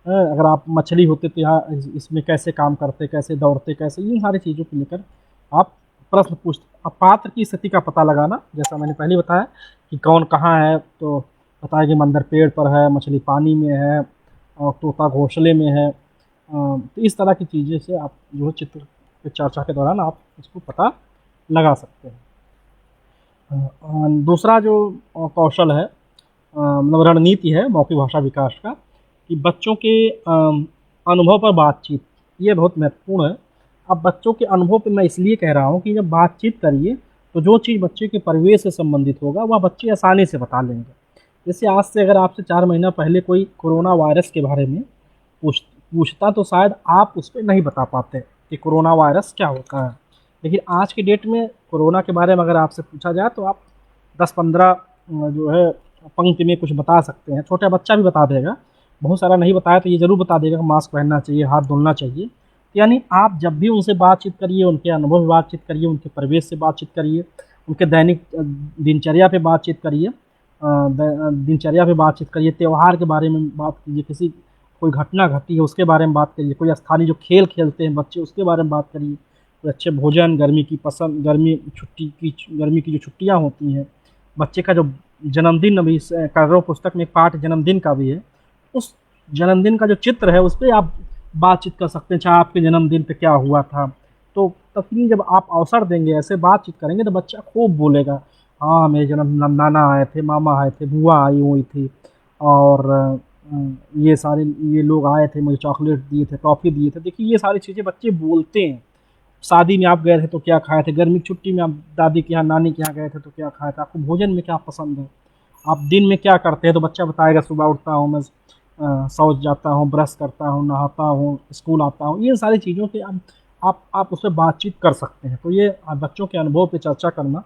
अगर आप मछली होते तो यहाँ इसमें कैसे काम करते, कैसे दौड़ते, कैसे, इन सारी चीज़ों को लेकर आप प्रश्न पूछते। अब पात्र की स्थिति का पता लगाना, जैसा मैंने पहले बताया कि कौन कहाँ है, तो बताया कि बंदर पेड़ पर है, मछली पानी में है, और तोता घोंसले में है। तो इस तरह की चीज़ें से आप जो है चित्र की चर्चा के दौरान आप इसको पता लगा सकते हैं। दूसरा जो कौशल है, मतलब रणनीति है मौखिक भाषा विकास का, कि बच्चों के अनुभव पर बातचीत, ये बहुत महत्वपूर्ण है। अब बच्चों के अनुभव पे मैं इसलिए कह रहा हूँ कि जब बातचीत करिए तो जो चीज़ बच्चे के परिवेश से संबंधित होगा वह बच्चे आसानी से बता लेंगे। जैसे आज से अगर आपसे 4 महीना पहले कोई कोरोना वायरस के बारे में पूछता तो शायद आप उस पर नहीं बता पाते कि कोरोना वायरस क्या होता है। लेकिन आज की डेट में कोरोना के बारे में अगर आपसे पूछा जाए तो आप 10-15 जो है पंक्ति में कुछ बता सकते हैं। छोटा बच्चा भी बता देगा, बहुत सारा नहीं बताया तो ये ज़रूर बता देगा कि मास्क पहनना चाहिए, हाथ धुलना चाहिए। यानी आप जब भी उनसे बातचीत करिए, उनके अनुभव में बातचीत करिए, उनके परिवेश से बातचीत करिए, उनके दैनिक दिनचर्या पे बातचीत करिए, दिनचर्या पे बातचीत करिए, त्यौहार के बारे में बात कीजिए, किसी कोई घटना घटी है उसके बारे में बात करिए, कोई स्थानीय जो खेल खेलते हैं बच्चे उसके बारे में बात करिए, कोई अच्छे भोजन, गर्मी की जो छुट्टियाँ होती हैं, बच्चे का जो जन्मदिन, अभी कलरव पुस्तक में एक पाठ जन्मदिन का भी है, उस जन्मदिन का जो चित्र है उस पर आप बातचीत कर सकते हैं, चाहे आपके जन्मदिन पे क्या हुआ था। तो तभी जब आप अवसर देंगे, ऐसे बातचीत करेंगे तो बच्चा खूब बोलेगा, हाँ मेरे जन्म नाना आए थे, मामा आए थे, बुआ आई हुई थी, और ये सारे ये लोग आए थे, मुझे चॉकलेट दिए थे, टॉफ़ी दिए थे। देखिए ये सारी चीज़ें बच्चे बोलते हैं, शादी में आप गए थे तो क्या खाए थे, गर्मी की छुट्टी में आप दादी के यहाँ नानी के यहाँ गए थे तो क्या खाए थे, आपको भोजन में क्या पसंद है, आप दिन में क्या करते हैं। तो बच्चा बताएगा सुबह उठता हूँ मैं, शौच जाता हूँ, ब्रश करता हूँ, नहाता हूँ, स्कूल आता हूँ। ये सारी चीज़ों की आप उससे बातचीत कर सकते हैं। तो ये बच्चों के अनुभव पे चर्चा करना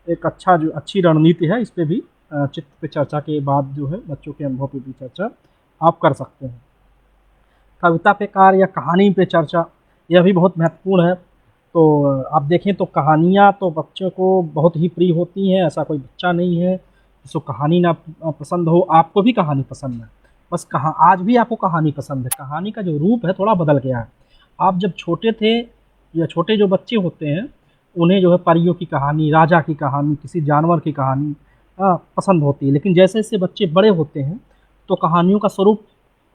एक अच्छी रणनीति है। इस पे भी चित्र पे चर्चा के बाद जो है बच्चों के अनुभव पे भी चर्चा आप कर सकते हैं। कविता पे कार्य या कहानी पे चर्चा, यह भी बहुत महत्वपूर्ण है। तो आप देखें तो कहानियाँ तो बच्चों को बहुत ही प्रिय होती हैं, ऐसा कोई बच्चा नहीं है जिसको कहानी ना पसंद हो। आपको भी कहानी पसंद है, बस कहाँ आज भी आपको कहानी पसंद है। कहानी का जो रूप है थोड़ा बदल गया है। आप जब छोटे थे या छोटे जो बच्चे होते हैं उन्हें जो है परियों की कहानी, राजा की कहानी, किसी जानवर की कहानी पसंद होती है। लेकिन जैसे जैसे बच्चे बड़े होते हैं तो कहानियों का स्वरूप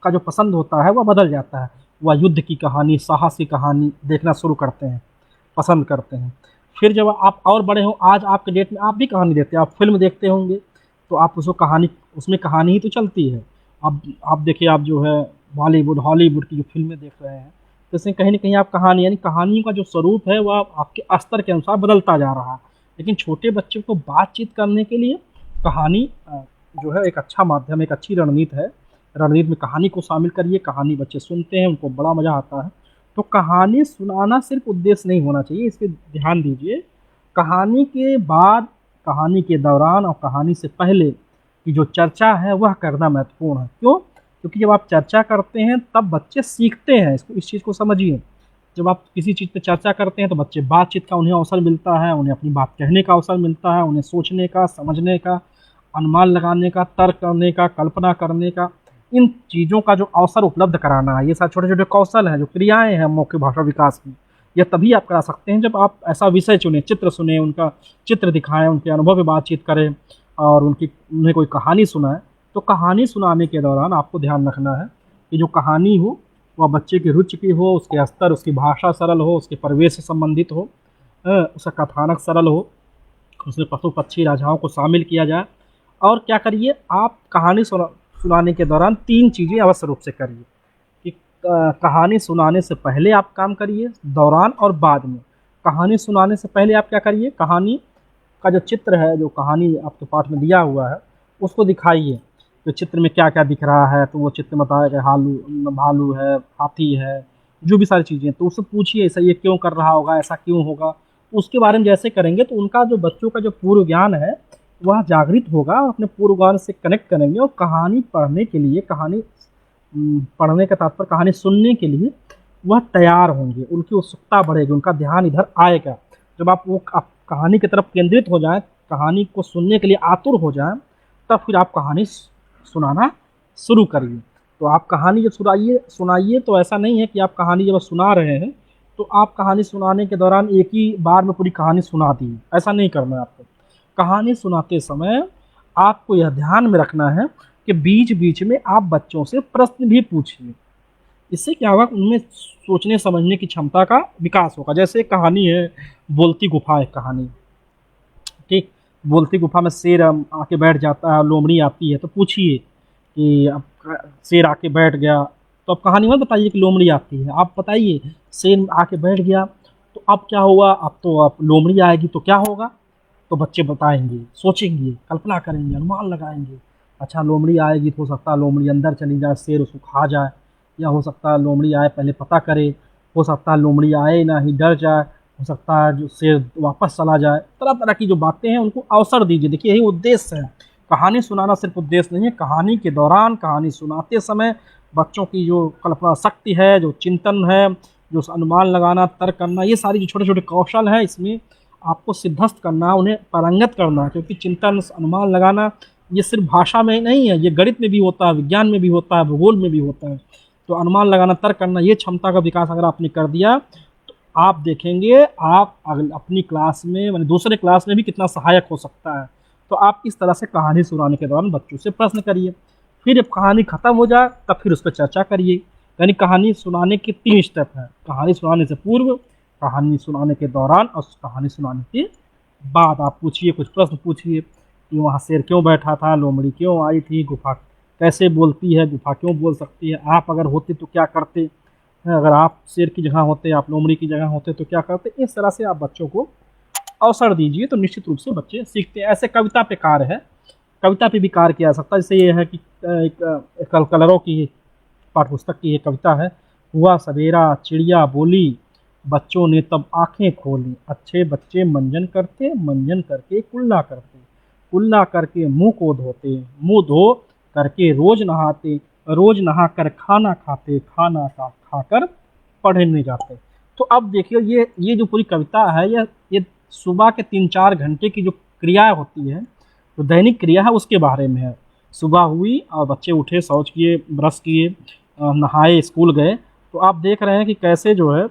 का जो पसंद होता है वह बदल जाता है। वह युद्ध की कहानी, साहस की कहानी देखना शुरू करते हैं, पसंद करते हैं। फिर जब आप और बड़े हों, आज आपके डेट में आप भी कहानी देखते हैं, आप फ़िल्म देखते होंगे, तो आप उसमें कहानी ही तो चलती है। अब आप देखिए, आप जो है बॉलीवुड, हॉलीवुड की जो फ़िल्में देख रहे हैं, तो इसमें कहीं न कहीं आप कहानी यानी कहानियों का जो स्वरूप है वह आपके स्तर के अनुसार बदलता जा रहा है। लेकिन छोटे बच्चों को बातचीत करने के लिए कहानी जो है एक अच्छा माध्यम, एक अच्छी रणनीति है। रणनीति में कहानी को शामिल करिए, कहानी बच्चे सुनते हैं, उनको बड़ा मज़ा आता है। तो कहानी सुनाना सिर्फ उद्देश्य नहीं होना चाहिए, इस पे ध्यान दीजिए। कहानी के बाद, कहानी के दौरान और कहानी से पहले की जो चर्चा है वह करना महत्वपूर्ण है। क्यों? क्योंकि जब आप चर्चा करते हैं तब बच्चे सीखते हैं। इस चीज़ को समझिए। जब आप किसी चीज़ पे चर्चा करते हैं तो बच्चे बातचीत का उन्हें अवसर मिलता है, उन्हें अपनी बात कहने का अवसर मिलता है, उन्हें सोचने का, समझने का, अनुमान लगाने का, तर्क करने का, कल्पना करने का, इन चीज़ों का जो अवसर उपलब्ध कराना है, ये सारे छोटे-छोटे कौशल हैं, जो क्रियाएँ हैं मौखिक भाषा विकास की, ये तभी आप करा सकते हैं जब आप ऐसा विषय चुनें, चित्र सुनें, उनका चित्र दिखाएँ, उनके अनुभव पे बातचीत करें और उन्हें कोई कहानी सुनाएँ। तो कहानी सुनाने के दौरान आपको ध्यान रखना है कि जो कहानी हो वह बच्चे की रुचि की हो, उसके स्तर, उसकी भाषा सरल हो, उसके परिवेश से संबंधित हो, उसका कथानक सरल हो, उसमें पशु-पक्षी, राजाओं को शामिल किया जाए। और क्या करिए, आप कहानी सुनाने के दौरान 3 चीज़ें अवश्य रूप से करिए कि कहानी सुनाने से पहले आप काम करिए, दौरान और बाद में। कहानी सुनाने से पहले आप क्या करिए, कहानी का जो चित्र है, जो कहानी आपके पाठ में दिया हुआ है, उसको दिखाइए। तो चित्र में क्या-क्या दिख रहा है, तो वो चित्र में बताया कि भालू है, हाथी है, जो भी सारी चीज़ें हैं, तो उससे पूछिए ऐसा ये क्यों कर रहा होगा, ऐसा क्यों होगा? उसके बारे में जैसे करेंगे तो उनका जो बच्चों का जो पूर्व ज्ञान है, वह जागृत होगा, अपने पूर्व ज्ञान से कनेक्ट करेंगे और कहानी पढ़ने के लिए, पढ़ने का तात्पर्य कहानी सुनने के लिए वह तैयार होंगे, उनकी उत्सुकता बढ़ेगी, उनका ध्यान इधर आएगा। जब आप कहानी की तरफ केंद्रित हो जाएँ, कहानी को सुनने के लिए आतुर हो जाएँ, तब फिर आप कहानी सुनाना शुरू करिए। तो आप कहानी जब सुनाइए तो ऐसा नहीं है कि आप कहानी जब सुना रहे हैं, तो आप कहानी सुनाने के दौरान एक ही बार में पूरी कहानी सुना दी, ऐसा नहीं करना है आपको। कहानी सुनाते समय आपको यह ध्यान में रखना है कि बीच-बीच में आप बच्चों से प्रश्न भी पूछिए। इससे क्या होगा, उनमें सोचने समझने की क्षमता का विकास होगा। जैसे एक कहानी है, बोलती गुफ़ा एक कहानी, ठीक? बोलती गुफ़ा में शेर आके बैठ जाता है, लोमड़ी आती है, तो पूछिए कि अब शेर आके बैठ गया, तो अब कहानी मत बताइए कि लोमड़ी आती है, आप बताइए शेर आके बैठ गया, तो अब क्या हुआ, अब लोमड़ी आएगी तो क्या होगा? तो बच्चे बताएँगे, सोचेंगे, कल्पना करेंगे, अनुमान लगाएँगे। अच्छा, लोमड़ी आएगी तो हो सकता है लोमड़ी अंदर चली जाए, शेर उसको खा जाए, या हो सकता है लोमड़ी आए पहले पता करे, हो सकता है लोमड़ी आए ना ही डर जाए, हो सकता है जो शेर वापस चला जाए। तरह-तरह की जो बातें हैं उनको अवसर दीजिए। देखिए यही उद्देश्य है। कहानी सुनाना सिर्फ़ उद्देश्य नहीं है, कहानी के दौरान, कहानी सुनाते समय बच्चों की जो कल्पना शक्ति है, जो चिंतन है, जो अनुमान लगाना, तर्क करना, ये सारी जो छोटे-छोटे कौशल हैं, इसमें आपको सिद्धस्त करना, उन्हें पारंगत करना है। क्योंकि चिंतन, अनुमान लगाना ये सिर्फ़ भाषा में ही नहीं है, ये गणित में भी होता है, विज्ञान में भी होता है, भूगोल में भी होता है। तो अनुमान लगाना, तर्क करना, ये क्षमता का विकास अगर आपने कर दिया, तो आप देखेंगे आप अपनी क्लास में, माने दूसरे क्लास में भी कितना सहायक हो सकता है। तो आप इस तरह से कहानी सुनाने के दौरान बच्चों से प्रश्न करिए। फिर जब कहानी खत्म हो जाए तब फिर उस पर चर्चा करिए। यानी कहानी सुनाने के 3 स्टेप हैं, कहानी सुनाने से पूर्व, कहानी सुनाने के दौरान और कहानी सुनाने के बाद। आप पूछिए, कुछ प्रश्न पूछिए कि वहाँ शेर क्यों बैठा था, लोमड़ी क्यों आई थी, गुफ़ा कैसे बोलती है, गुफ़ा क्यों बोल सकती है, आप अगर होते तो क्या करते? अगर आप शेर की जगह होते, आप लोमड़ी की जगह होते तो क्या करते। इस तरह से आप बच्चों को अवसर दीजिए तो निश्चित रूप से बच्चे सीखते हैं। ऐसे कविता पे कार्य है, कविता पे भी कार्य किया जा सकता है। जैसे ये है कि एक कलरों की पाठ्य पुस्तक की एक कविता है। हुआ सवेरा चिड़िया बोली, बच्चों ने तब आंखें खोली, अच्छे बच्चे मंजन करते, मंजन करके कुल्ला करते, कुल्ला करके मुंह को धोते, मुंह धो करके रोज नहाते, रोज नहा कर खाना खाते, खाना खा खाकर पढ़ने जाते। तो अब देखिए ये जो पूरी कविता है, ये सुबह के 3-4 घंटे की जो क्रिया होती है, तो दैनिक क्रिया है उसके बारे में है। सुबह हुई और बच्चे उठे, शौच किए, ब्रश किए, नहाए, स्कूल गए। तो आप देख रहे हैं कि कैसे जो है,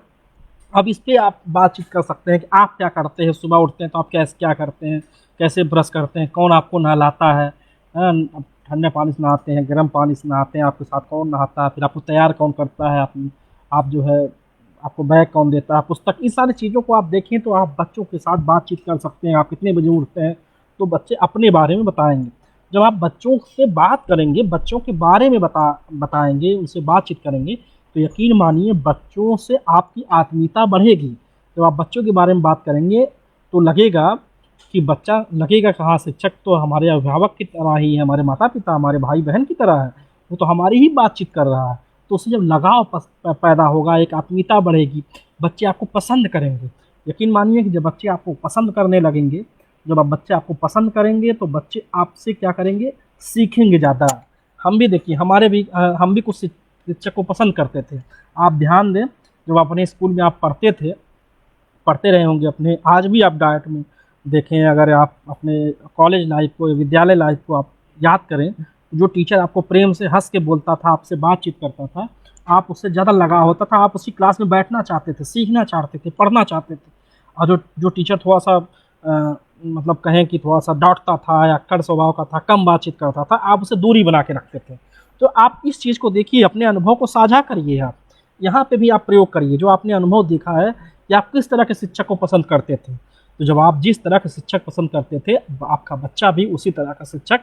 अब इस पे आप बातचीत कर सकते हैं कि आप क्या करते हैं, सुबह उठते हैं तो आप कैसे क्या करते हैं, कैसे ब्रश करते हैं, कौन आपको नहलाता है, ठंडे पानी से नहाते हैं, गर्म पानी से नहाते हैं, आपके साथ कौन नहाता है, फिर आपको तैयार कौन करता है, आप जो है आपको बैग कौन देता है, पुस्तक, इन सारी चीज़ों को आप देखें तो आप बच्चों के साथ बातचीत कर सकते हैं। आप कितने बजे उठते हैं तो बच्चे अपने बारे में बताएंगे। जब आप बच्चों से बात करेंगे, बच्चों के बारे में बताएंगे, उनसे बातचीत करेंगे, तो यकीन मानिए बच्चों से आपकी आत्मीयता बढ़ेगी। जब आप बच्चों के बारे में बात करेंगे तो लगेगा कि बच्चा, लगेगा कि हाँ शिक्षक तो हमारे अभिभावक की तरह ही है, हमारे माता पिता, हमारे भाई बहन की तरह है, वो तो हमारी ही बातचीत कर रहा है। तो उससे जब लगाव पैदा होगा, एक आत्मीयता बढ़ेगी, बच्चे आपको पसंद करेंगे। यकीन मानिए कि जब बच्चे आपको पसंद करने लगेंगे, जब आप बच्चे आपको पसंद करेंगे तो बच्चे आपसे क्या करेंगे, सीखेंगे ज़्यादा। हम भी देखिए, हम भी कुछ शिक्षक को पसंद करते थे। आप ध्यान दें, जब अपने स्कूल में आप पढ़ते थे, पढ़ते रहे होंगे अपने, आज भी आप डायट में देखें, अगर आप अपने कॉलेज लाइफ को, विद्यालय लाइफ को आप याद करें, जो टीचर आपको प्रेम से हंस के बोलता था, आपसे बातचीत करता था, आप उससे ज़्यादा लगाव होता था, आप उसी क्लास में बैठना चाहते थे, सीखना चाहते थे, पढ़ना चाहते थे। और जो टीचर थोड़ा सा मतलब कहें कि थोड़ा सा डांटता था या कड़ स्वभाव का था, कम बातचीत करता था, आप उसे दूरी बना के रखते थे। तो आप इस चीज़ को देखिए, अपने अनुभव को साझा करिए। आप यहाँ पे भी आप प्रयोग करिए, जो आपने अनुभव देखा है कि आप किस तरह के शिक्षक को पसंद करते थे। तो जब आप जिस तरह के शिक्षक पसंद करते थे, आपका बच्चा भी उसी तरह का शिक्षक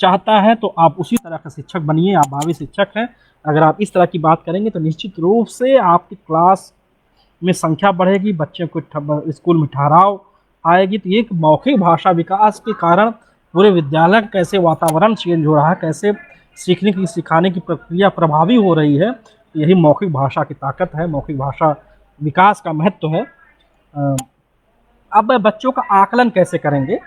चाहता है, तो आप उसी तरह का शिक्षक बनिए। आप भावी शिक्षक हैं। अगर आप इस तरह की बात करेंगे तो निश्चित रूप से आपकी क्लास में संख्या बढ़ेगी, बच्चों को स्कूल में ठहराव आएगी। तो एक मौखिक भाषा विकास के कारण पूरे विद्यालय का कैसे वातावरण चेंज हो रहा है, कैसे सीखने की, सिखाने की प्रक्रिया प्रभावी हो रही है, यही मौखिक भाषा की ताकत है, मौखिक भाषा विकास का महत्व है। अब बच्चों का आकलन कैसे करेंगे,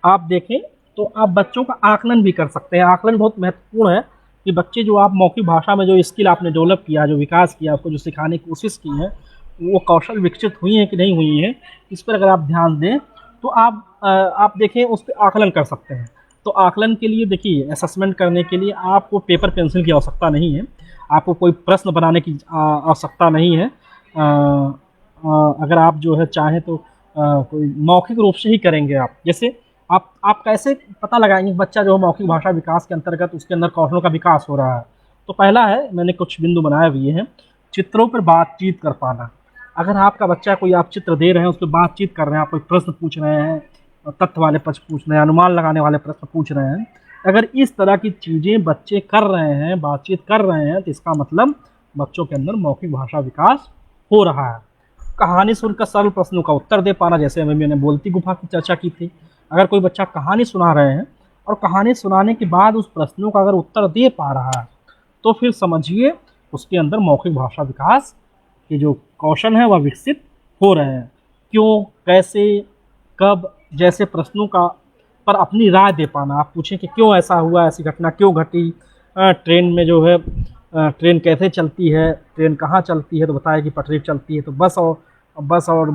आप देखें तो आप बच्चों का आकलन भी कर सकते हैं। आकलन बहुत महत्वपूर्ण है कि बच्चे जो आप मौखिक भाषा में जो स्किल आपने डेवलप किया, जो विकास किया, आपको जो सिखाने की कोशिश की है, वो कौशल विकसित हुई हैं कि नहीं हुई हैं, इस पर अगर आप ध्यान दें तो आप देखें, उस पर आकलन कर सकते हैं। तो आकलन के लिए देखिए, असेसमेंट करने के लिए आपको पेपर पेंसिल की आवश्यकता नहीं है, आपको कोई प्रश्न बनाने की आवश्यकता नहीं है। अगर आप जो है चाहें तो कोई मौखिक रूप से ही करेंगे। आप जैसे आप कैसे पता लगाएंगे बच्चा जो मौखिक भाषा विकास के अंतर्गत उसके अंदर कौशलों का विकास हो रहा है। तो पहला है, मैंने कुछ बिंदु बनाए हुए हैं, चित्रों पर बातचीत कर पाना। अगर आपका बच्चा, कोई आप चित्र दे रहे हैं, उस पर बातचीत कर रहे हैं, आप कोई प्रश्न पूछ रहे हैं, तथ्य वाले प्रश्न पूछ रहे हैं, अनुमान लगाने वाले प्रश्न पूछ रहे हैं, अगर इस तरह की चीज़ें बच्चे कर रहे हैं, बातचीत कर रहे हैं, तो इसका मतलब बच्चों के अंदर मौखिक भाषा विकास हो रहा है। कहानी सुनकर सरल प्रश्नों का उत्तर दे पाना, जैसे मैंने बोलती गुफा की चर्चा की थी। अगर कोई बच्चा कहानी सुना रहे हैं और कहानी सुनाने के बाद उस प्रश्नों का अगर उत्तर दे पा रहा है, तो फिर समझिए उसके अंदर मौखिक भाषा विकास के जो कौशल हैं वह विकसित हो रहे हैं। क्यों, कैसे, कब जैसे प्रश्नों का पर अपनी राय दे पाना। आप पूछें कि क्यों ऐसा हुआ, ऐसी घटना क्यों घटी, ट्रेन में जो है ट्रेन कैसे चलती है, ट्रेन कहाँ चलती है, तो बताए कि पटरी चलती है। तो बस और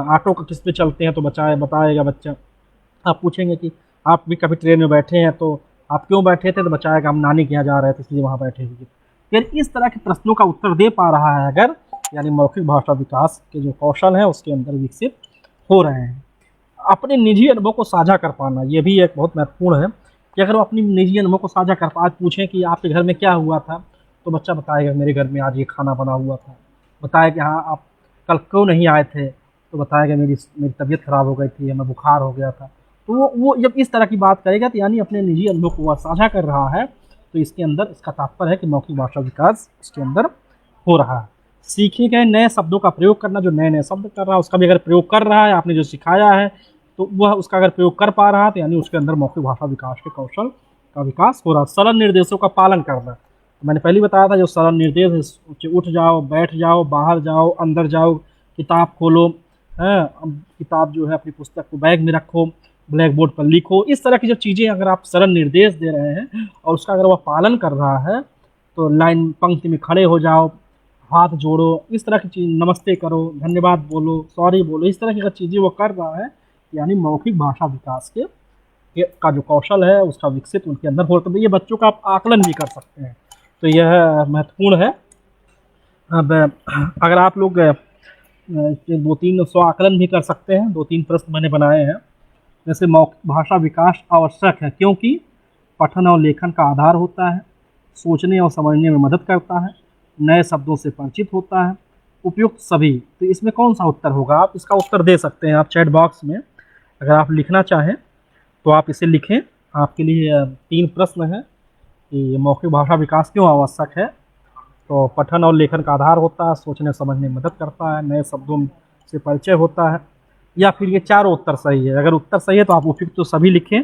ऑटो का किस पे चलते हैं, तो बताएगा बच्चा। आप पूछेंगे कि आप भी कभी ट्रेन में बैठे हैं, तो आप क्यों बैठे थे, तो बताएगा हम नानी के यहाँ जा रहे थे इसलिए वहाँ बैठे हुए। फिर इस तरह के प्रश्नों का उत्तर दे पा रहा है अगर, यानी मौखिक भाषा विकास के जो कौशल हैं उसके अंदर विकसित हो रहे हैं। अपने निजी अनुभव को साझा कर पाना, ये भी एक बहुत महत्वपूर्ण है कि अगर वो अपनी निजी अनुभव को साझा कर आज पूछें कि आपके घर में क्या हुआ था, तो बच्चा बताएगा मेरे घर में आज ये खाना बना हुआ था। बताएगा कि हाँ आप कल क्यों नहीं आए थे, तो बताएगा मेरी तबीयत खराब हो गई थी, हमें बुखार हो गया था। तो वो जब इस तरह की बात करेगा तो यानी अपने निजी अनुभव को वह साझा कर रहा है। तो इसके अंदर इसका तात्पर्य है कि मौखिक भाषा विकास इसके अंदर हो रहा है। सीखे गए नए शब्दों का प्रयोग करना, जो नए नए शब्द कर रहा है उसका भी अगर प्रयोग कर रहा है, आपने जो सिखाया है तो वह उसका अगर प्रयोग कर पा रहा है, तो यानी उसके अंदर मौखिक भाषा विकास के कौशल का विकास हो रहा है। सरल निर्देशों का पालन करना, मैंने पहले ही बताया था, जो सरल निर्देश है, उठ जाओ, बैठ जाओ, बाहर जाओ, अंदर जाओ, किताब खोलो, है, किताब जो है अपनी पुस्तक को बैग में रखो, ब्लैक बोर्ड पर लिखो, इस तरह की जो चीज़ें अगर आप सरल निर्देश दे रहे हैं और उसका अगर वह पालन कर रहा है, तो लाइन पंक्ति में खड़े हो जाओ, हाथ जोड़ो, इस तरह की चीज़, नमस्ते करो, धन्यवाद बोलो, सॉरी बोलो, इस तरह की अगर चीज़ें वो कर रहा है, यानी मौखिक भाषा विकास का जो कौशल है उसका विकसित उनके अंदर हो, तो ये बच्चों का आप आकलन भी कर सकते हैं। तो यह महत्वपूर्ण है। अब अगर आप लोग 2-3 स्व आकलन भी कर सकते हैं, 2-3 प्रश्न मैंने बनाए हैं। जैसे मौखिक भाषा विकास आवश्यक है क्योंकि पठन और लेखन का आधार होता है, सोचने और समझने में मदद करता है, नए शब्दों से परिचित होता है, उपयुक्त सभी। तो इसमें कौन सा उत्तर होगा? आप इसका उत्तर दे सकते हैं, आप चैट बॉक्स में अगर आप लिखना चाहें तो आप इसे लिखें। आपके लिए 3 प्रश्न हैं कि मौखिक भाषा विकास क्यों आवश्यक है। तो पठन और लेखन का आधार होता है, सोचने समझने में मदद करता है, नए शब्दों से परिचय होता है, या फिर ये चारों उत्तर सही है। अगर उत्तर सही है तो आप उपयुक्त तो सभी लिखें,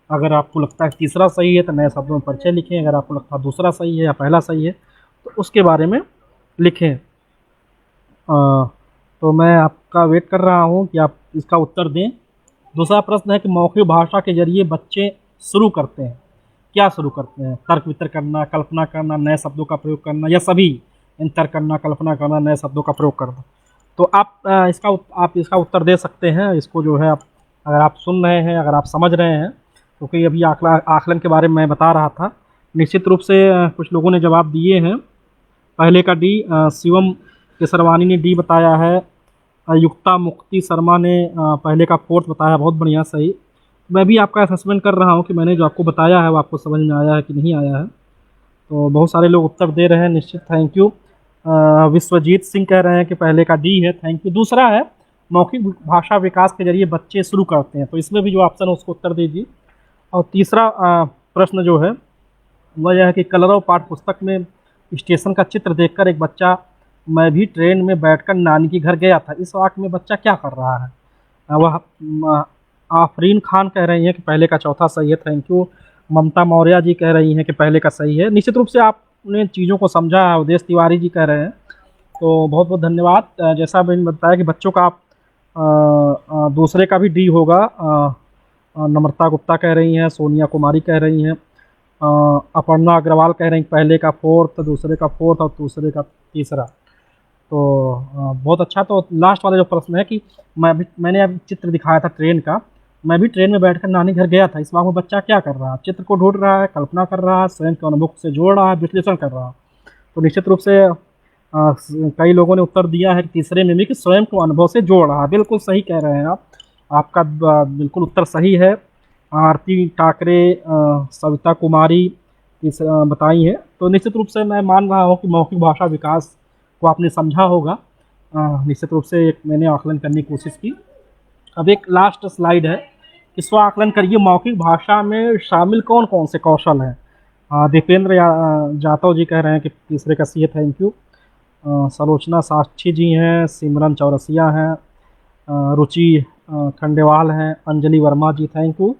अगर आपको लगता है तीसरा सही है तो नए शब्दों में परिचय लिखें, अगर आपको लगता है दूसरा सही है या पहला सही है तो उसके बारे में लिखें। तो मैं आपका वेट कर रहा हूँ कि आप इसका उत्तर दें। दूसरा प्रश्न है कि मौखिक भाषा के जरिए बच्चे शुरू करते हैं, क्या शुरू करते हैं? तर्क वितर्क करना, कल्पना करना, नए शब्दों का प्रयोग करना, या सभी? इन तर्क करना, कल्पना करना, नए शब्दों का प्रयोग करना। तो आप इसका उत्तर दे सकते हैं। इसको जो है आप, अगर आप सुन रहे हैं, अगर आप समझ रहे हैं, क्योंकि अभी आकलन के बारे में मैं बता रहा था। निश्चित रूप से कुछ लोगों ने जवाब दिए हैं। पहले का डी, शिवम केसरवानी ने डी बताया है। युक्ता मुक्ति शर्मा ने पहले का फोर्थ बताया, बहुत बढ़िया, सही। मैं भी आपका असेसमेंट कर रहा हूँ कि मैंने जो आपको बताया है वो आपको समझ में आया है कि नहीं आया है। तो बहुत सारे लोग उत्तर दे रहे हैं, निश्चित, थैंक यू। विश्वजीत सिंह कह रहे हैं कि पहले का डी है, थैंक यू। दूसरा है मौखिक भाषा विकास के जरिए बच्चे शुरू करते हैं, तो इसमें भी जो ऑप्शन है उसको उत्तर दीजिए। और तीसरा प्रश्न जो है वह यह है कि कलरव पाठ्य पुस्तक में स्टेशन का चित्र देखकर एक बच्चा मैं भी ट्रेन में बैठकर नानी के घर गया था, इस वाक्य में बच्चा क्या कर रहा है? वह आफरीन खान कह रही हैं कि पहले का चौथा सही है, थैंक यू। ममता मौर्य जी कह रही हैं कि पहले का सही है। निश्चित रूप से आपने चीज़ों को समझा है। उदेश तिवारी जी कह रहे हैं, तो बहुत बहुत धन्यवाद। जैसा मैंने बताया कि बच्चों का आप दूसरे का भी डी होगा। नम्रता गुप्ता कह रही हैं, सोनिया कुमारी कह रही हैं, अपर्णा अग्रवाल कह रही हैं पहले का फोर्थ, दूसरे का फोर्थ और दूसरे का तीसरा। तो बहुत अच्छा। तो लास्ट वाला जो प्रश्न है कि मैंने अभी चित्र दिखाया था ट्रेन का, मैं भी ट्रेन में बैठकर नानी घर गया था, इस बात में बच्चा क्या कर रहा है? चित्र को ढूंढ रहा है, कल्पना कर रहा है, स्वयं के अनुभव से जोड़ रहा है, विश्लेषण कर रहा है। तो निश्चित रूप से कई लोगों ने उत्तर दिया है कि तीसरे में भी कि स्वयं को अनुभव से जोड़ रहा है। बिल्कुल सही कह रहे हैं आप, आपका बिल्कुल उत्तर सही है। आरती ठाकरे, सविता कुमारी बताई है। तो निश्चित रूप से मैं मान रहा हूँ कि मौखिक भाषा विकास को आपने समझा होगा। निश्चित रूप से एक मैंने आकलन करने की कोशिश की। अब एक लास्ट स्लाइड है कि स्व आकलन करिए, मौखिक भाषा में शामिल कौन कौन से कौशल हैं? दीपेंद्र जाटव जी कह रहे हैं कि तीसरे का सी है, थैंक यू। सलोचना साक्षी जी हैं, सिमरन चौरसिया हैं, रुचि खंडेवाल हैं, अंजलि वर्मा जी, थैंक यू।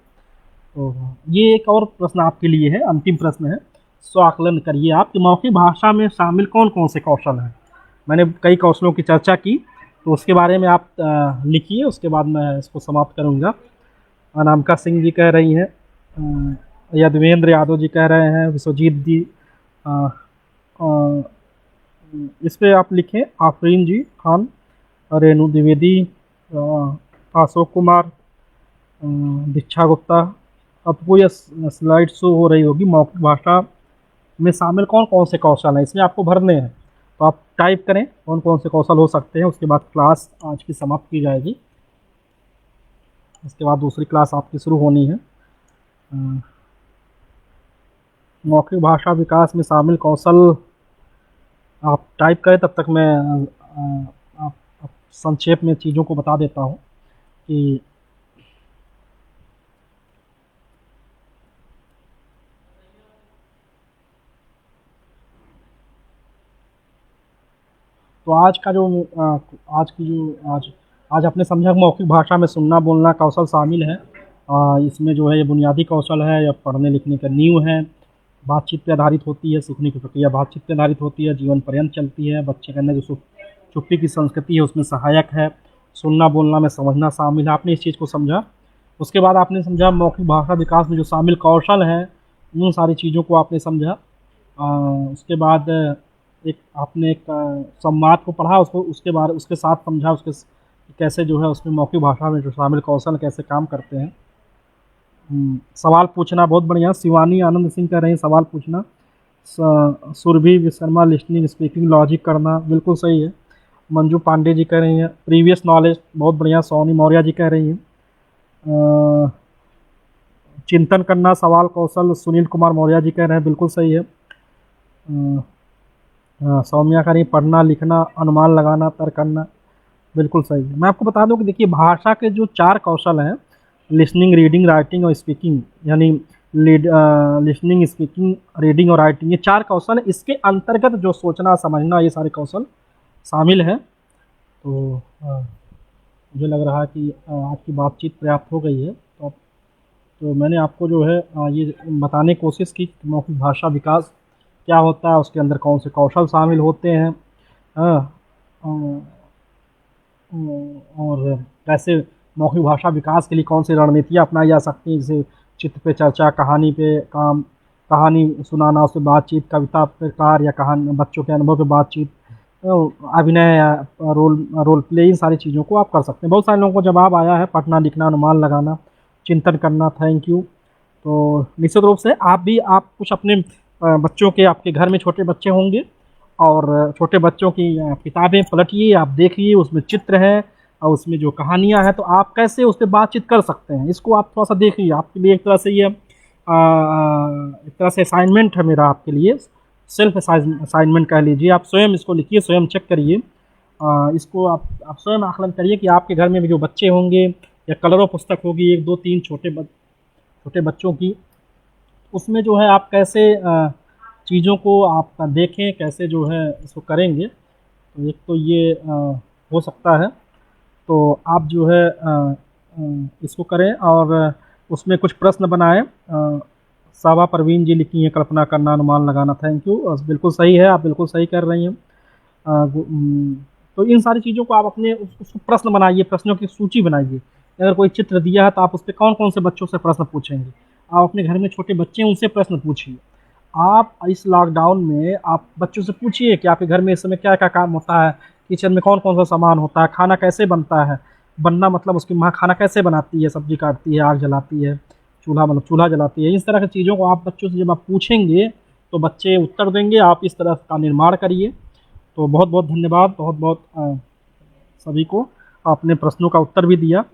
तो ये एक और प्रश्न आपके लिए है, अंतिम प्रश्न है। स्व आकलन करिए आप कि मौखिक भाषा में शामिल कौन कौन से कौशल हैं? मैंने कई कौशलों की चर्चा की, तो उसके बारे में आप लिखिए, उसके बाद मैं इसको समाप्त करूँगा। अनामिका सिंह जी कह रही हैं, यदवेंद्र यादव जी कह रहे हैं, विश्वजीत जी, अ, अ, इस पे आप लिखें, आफरीन जी खान, रेणु द्विवेदी, अशोक कुमार, दीक्षा गुप्ता। आपको यह स्लाइड शो हो रही होगी, मौखिक भाषा में शामिल कौन कौन से कौशल हैं, इसमें आपको भरने हैं। तो आप टाइप करें कौन कौन से कौशल हो सकते हैं, उसके बाद क्लास आज की समाप्त की जाएगी। इसके बाद दूसरी क्लास आपकी शुरू होनी है। मौखिक भाषा विकास में शामिल कौशल आप टाइप करें, तब तक मैं आप संक्षेप में चीज़ों को बता देता हूँ कि तो आज का जो आज की जो आज आज आपने समझा मौखिक भाषा में सुनना बोलना कौशल शामिल है। इसमें जो है ये बुनियादी कौशल है या पढ़ने लिखने का नींव है। बातचीत पे आधारित होती है, सीखने की प्रक्रिया बातचीत पे आधारित होती है, जीवन पर्यंत चलती है। बच्चे के अंदर जो चुप्पी की संस्कृति है उसमें सहायक है। सुनना बोलना में समझना शामिल है। आपने इस चीज़ को समझा। उसके बाद आपने समझा मौखिक भाषा विकास में जो शामिल कौशल हैं, उन सारी चीज़ों को आपने समझा। उसके बाद एक आपने एक संवाद को पढ़ा, उसको उसके साथ समझा उसके कैसे जो है उसमें मौखिक भाषा में जो शामिल कौशल कैसे काम करते हैं। सवाल पूछना बहुत बढ़िया। शिवानी आनंद सिंह कह रहे हैं सवाल पूछना। Surbhi Sharma listening speaking logic करना, बिल्कुल सही है। मंजू पांडे जी कह रही हैं प्रीवियस नॉलेज, बहुत बढ़िया। सोनी मौर्य जी कह रही हैं चिंतन करना सवाल कौशल, सुनील कुमार मौर्य जी कह रहे हैं बिल्कुल सही है। सौम्या कह रही पढ़ना लिखना अनुमान लगाना तर्क करना, बिल्कुल सही है। मैं आपको बता दूं कि देखिए भाषा के जो 4 कौशल हैं, लिसनिंग रीडिंग राइटिंग और स्पीकिंग, यानी लिसनिंग स्पीकिंग रीडिंग और राइटिंग, ये 4 कौशल है। इसके अंतर्गत जो सोचना समझना ये सारे कौशल शामिल है। तो मुझे लग रहा है कि आज की बातचीत पर्याप्त हो गई है। तो मैंने आपको जो है ये बताने की कोशिश की कि मौखिक भाषा विकास क्या होता है, उसके अंदर कौन से कौशल शामिल होते हैं, और कैसे मौखिक भाषा विकास के लिए कौन सी रणनीतियाँ अपनाई जा सकती हैं, जैसे चित्र पे चर्चा, कहानी पे काम, कहानी सुनाना, उससे बातचीत, कविता प्रकार या कहानी, बच्चों के अनुभव पे बातचीत, अभिनय या रोल प्ले, इन सारी चीज़ों को आप कर सकते हैं। बहुत सारे लोगों को जवाब आया है, पढ़ना लिखना अनुमान लगाना चिंतन करना। Thank you. तो निश्चित रूप से आप कुछ अपने बच्चों के, आपके घर में छोटे बच्चे होंगे और छोटे बच्चों की किताबें पलटिए, आप देखिए उसमें चित्र है और उसमें जो कहानियाँ हैं, तो आप कैसे उस पर बातचीत कर सकते हैं, इसको आप थोड़ा सा देखिए। आपके लिए एक तरह से ये एक तरह से असाइनमेंट है मेरा आपके लिए, सेल्फ असाइनमेंट कह लीजिए। आप स्वयं इसको लिखिए, स्वयं चेक करिए, इसको आप स्वयं आकलन करिए कि आपके घर में भी जो बच्चे होंगे या कलरव पुस्तक होगी 1 2 3 छोटे बच्चों की, उसमें जो है आप कैसे चीज़ों को आप देखें, कैसे जो है इसको करेंगे। तो एक तो ये हो सकता है, तो आप जो है इसको करें और उसमें कुछ प्रश्न बनाएं। सावा परवीन जी लिखी हैं कल्पना करना अनुमान लगाना। Thank you. बिल्कुल सही है, आप बिल्कुल सही कर रही हैं। तो इन सारी चीज़ों को आप अपने उसको प्रश्न बनाइए, प्रश्नों की सूची बनाइए। अगर कोई चित्र दिया है तो आप उस पर कौन कौन से बच्चों से प्रश्न पूछेंगे। आप अपने घर में छोटे बच्चे हैं उनसे प्रश्न पूछिए। आप इस लॉकडाउन में आप बच्चों से पूछिए कि आपके घर में इस समय क्या क्या काम होता है, किचन में कौन कौन सा सामान होता है, खाना कैसे बनता है। बनना मतलब उसकी माँ खाना कैसे बनाती है, सब्जी काटती है, आग जलाती है, चूल्हा मतलब चूल्हा जलाती है। इस तरह की चीज़ों को आप बच्चों से जब आप पूछेंगे तो बच्चे उत्तर देंगे। आप इस तरह का निर्माण करिए। तो बहुत बहुत धन्यवाद, बहुत बहुत सभी को आपने प्रश्नों का उत्तर भी दिया।